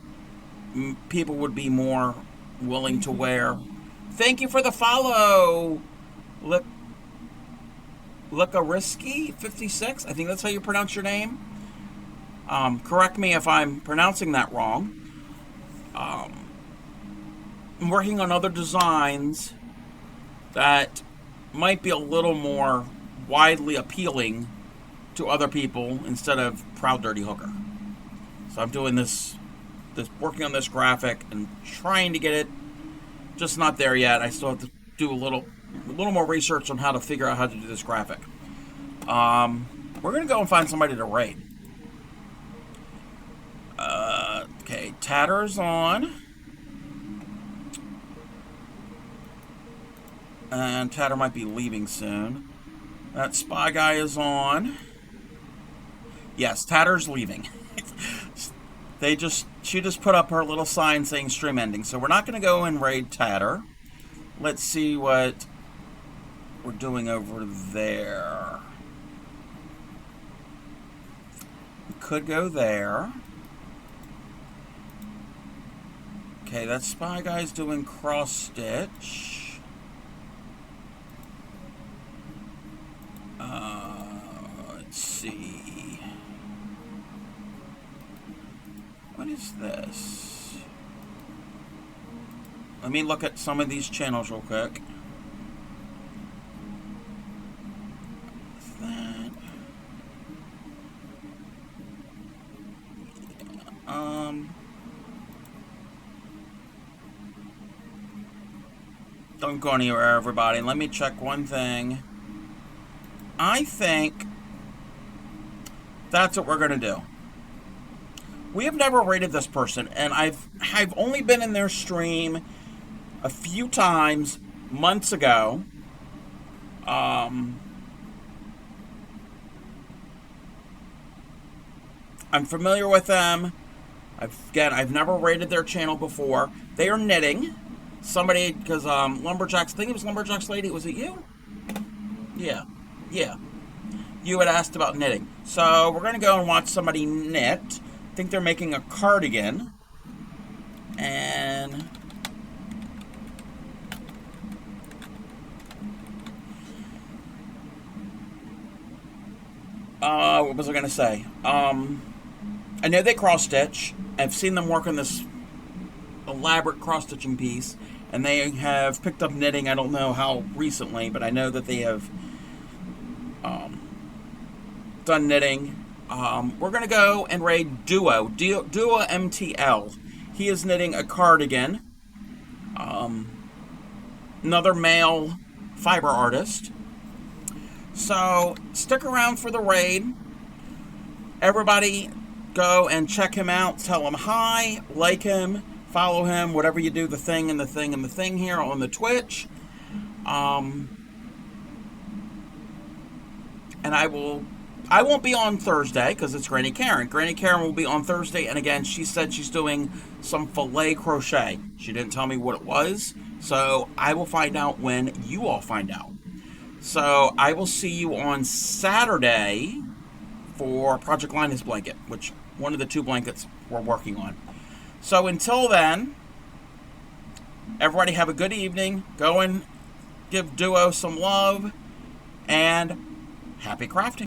people would be more willing to wear. Thank you for the follow, Lukariski 56. I think that's how you pronounce your name. Correct me if I'm pronouncing that wrong. I'm working on other designs that might be a little more widely appealing to other people instead of Proud Dirty Hooker. So I'm doing this working on this graphic and trying to get it, just not there yet. I still have to do a little more research on how to figure out how to do this graphic. We're gonna go and find somebody to raid. Okay, Tatter's on. And Tatter might be leaving soon. That Spy Guy is on. Yes, Tatter's leaving. She just put up her little sign saying stream ending. So we're not going to go and raid Tatter. Let's see what we're doing over there. We could go there. Okay, that Spy Guy's doing cross stitch. Let's see. What is this? Let me look at some of these channels real quick. that. Don't go anywhere, everybody. Let me check one thing. I think that's what we're going to do. We have never rated this person, and I've only been in their stream a few times months ago. I'm familiar with them. I've never rated their channel before. They are knitting. Somebody, because Lumberjacks, I think it was Lumberjacks Lady. Was it you? Yeah. You had asked about knitting. So we're going to go and watch somebody knit. I think they're making a cardigan. And what was I going to say? I know they cross-stitch. I've seen them work on this elaborate cross-stitching piece, and they have picked up knitting. I don't know how recently, but I know that they have done knitting. We're going to go and raid Duo MTL. He is knitting a cardigan. Another male fiber artist. So stick around for the raid. Everybody go and check him out. Tell him hi, like him, follow him, whatever you do, the thing and the thing and the thing here on the Twitch. And I won't be on Thursday because it's Granny Karen. Granny Karen will be on Thursday, and again, she said she's doing some filet crochet. She didn't tell me what it was, so I will find out when you all find out. So I will see you on Saturday for Project Linus blanket, which one of the 2 blankets we're working on. So until then, everybody have a good evening. Go and give Duo some love, and happy crafting.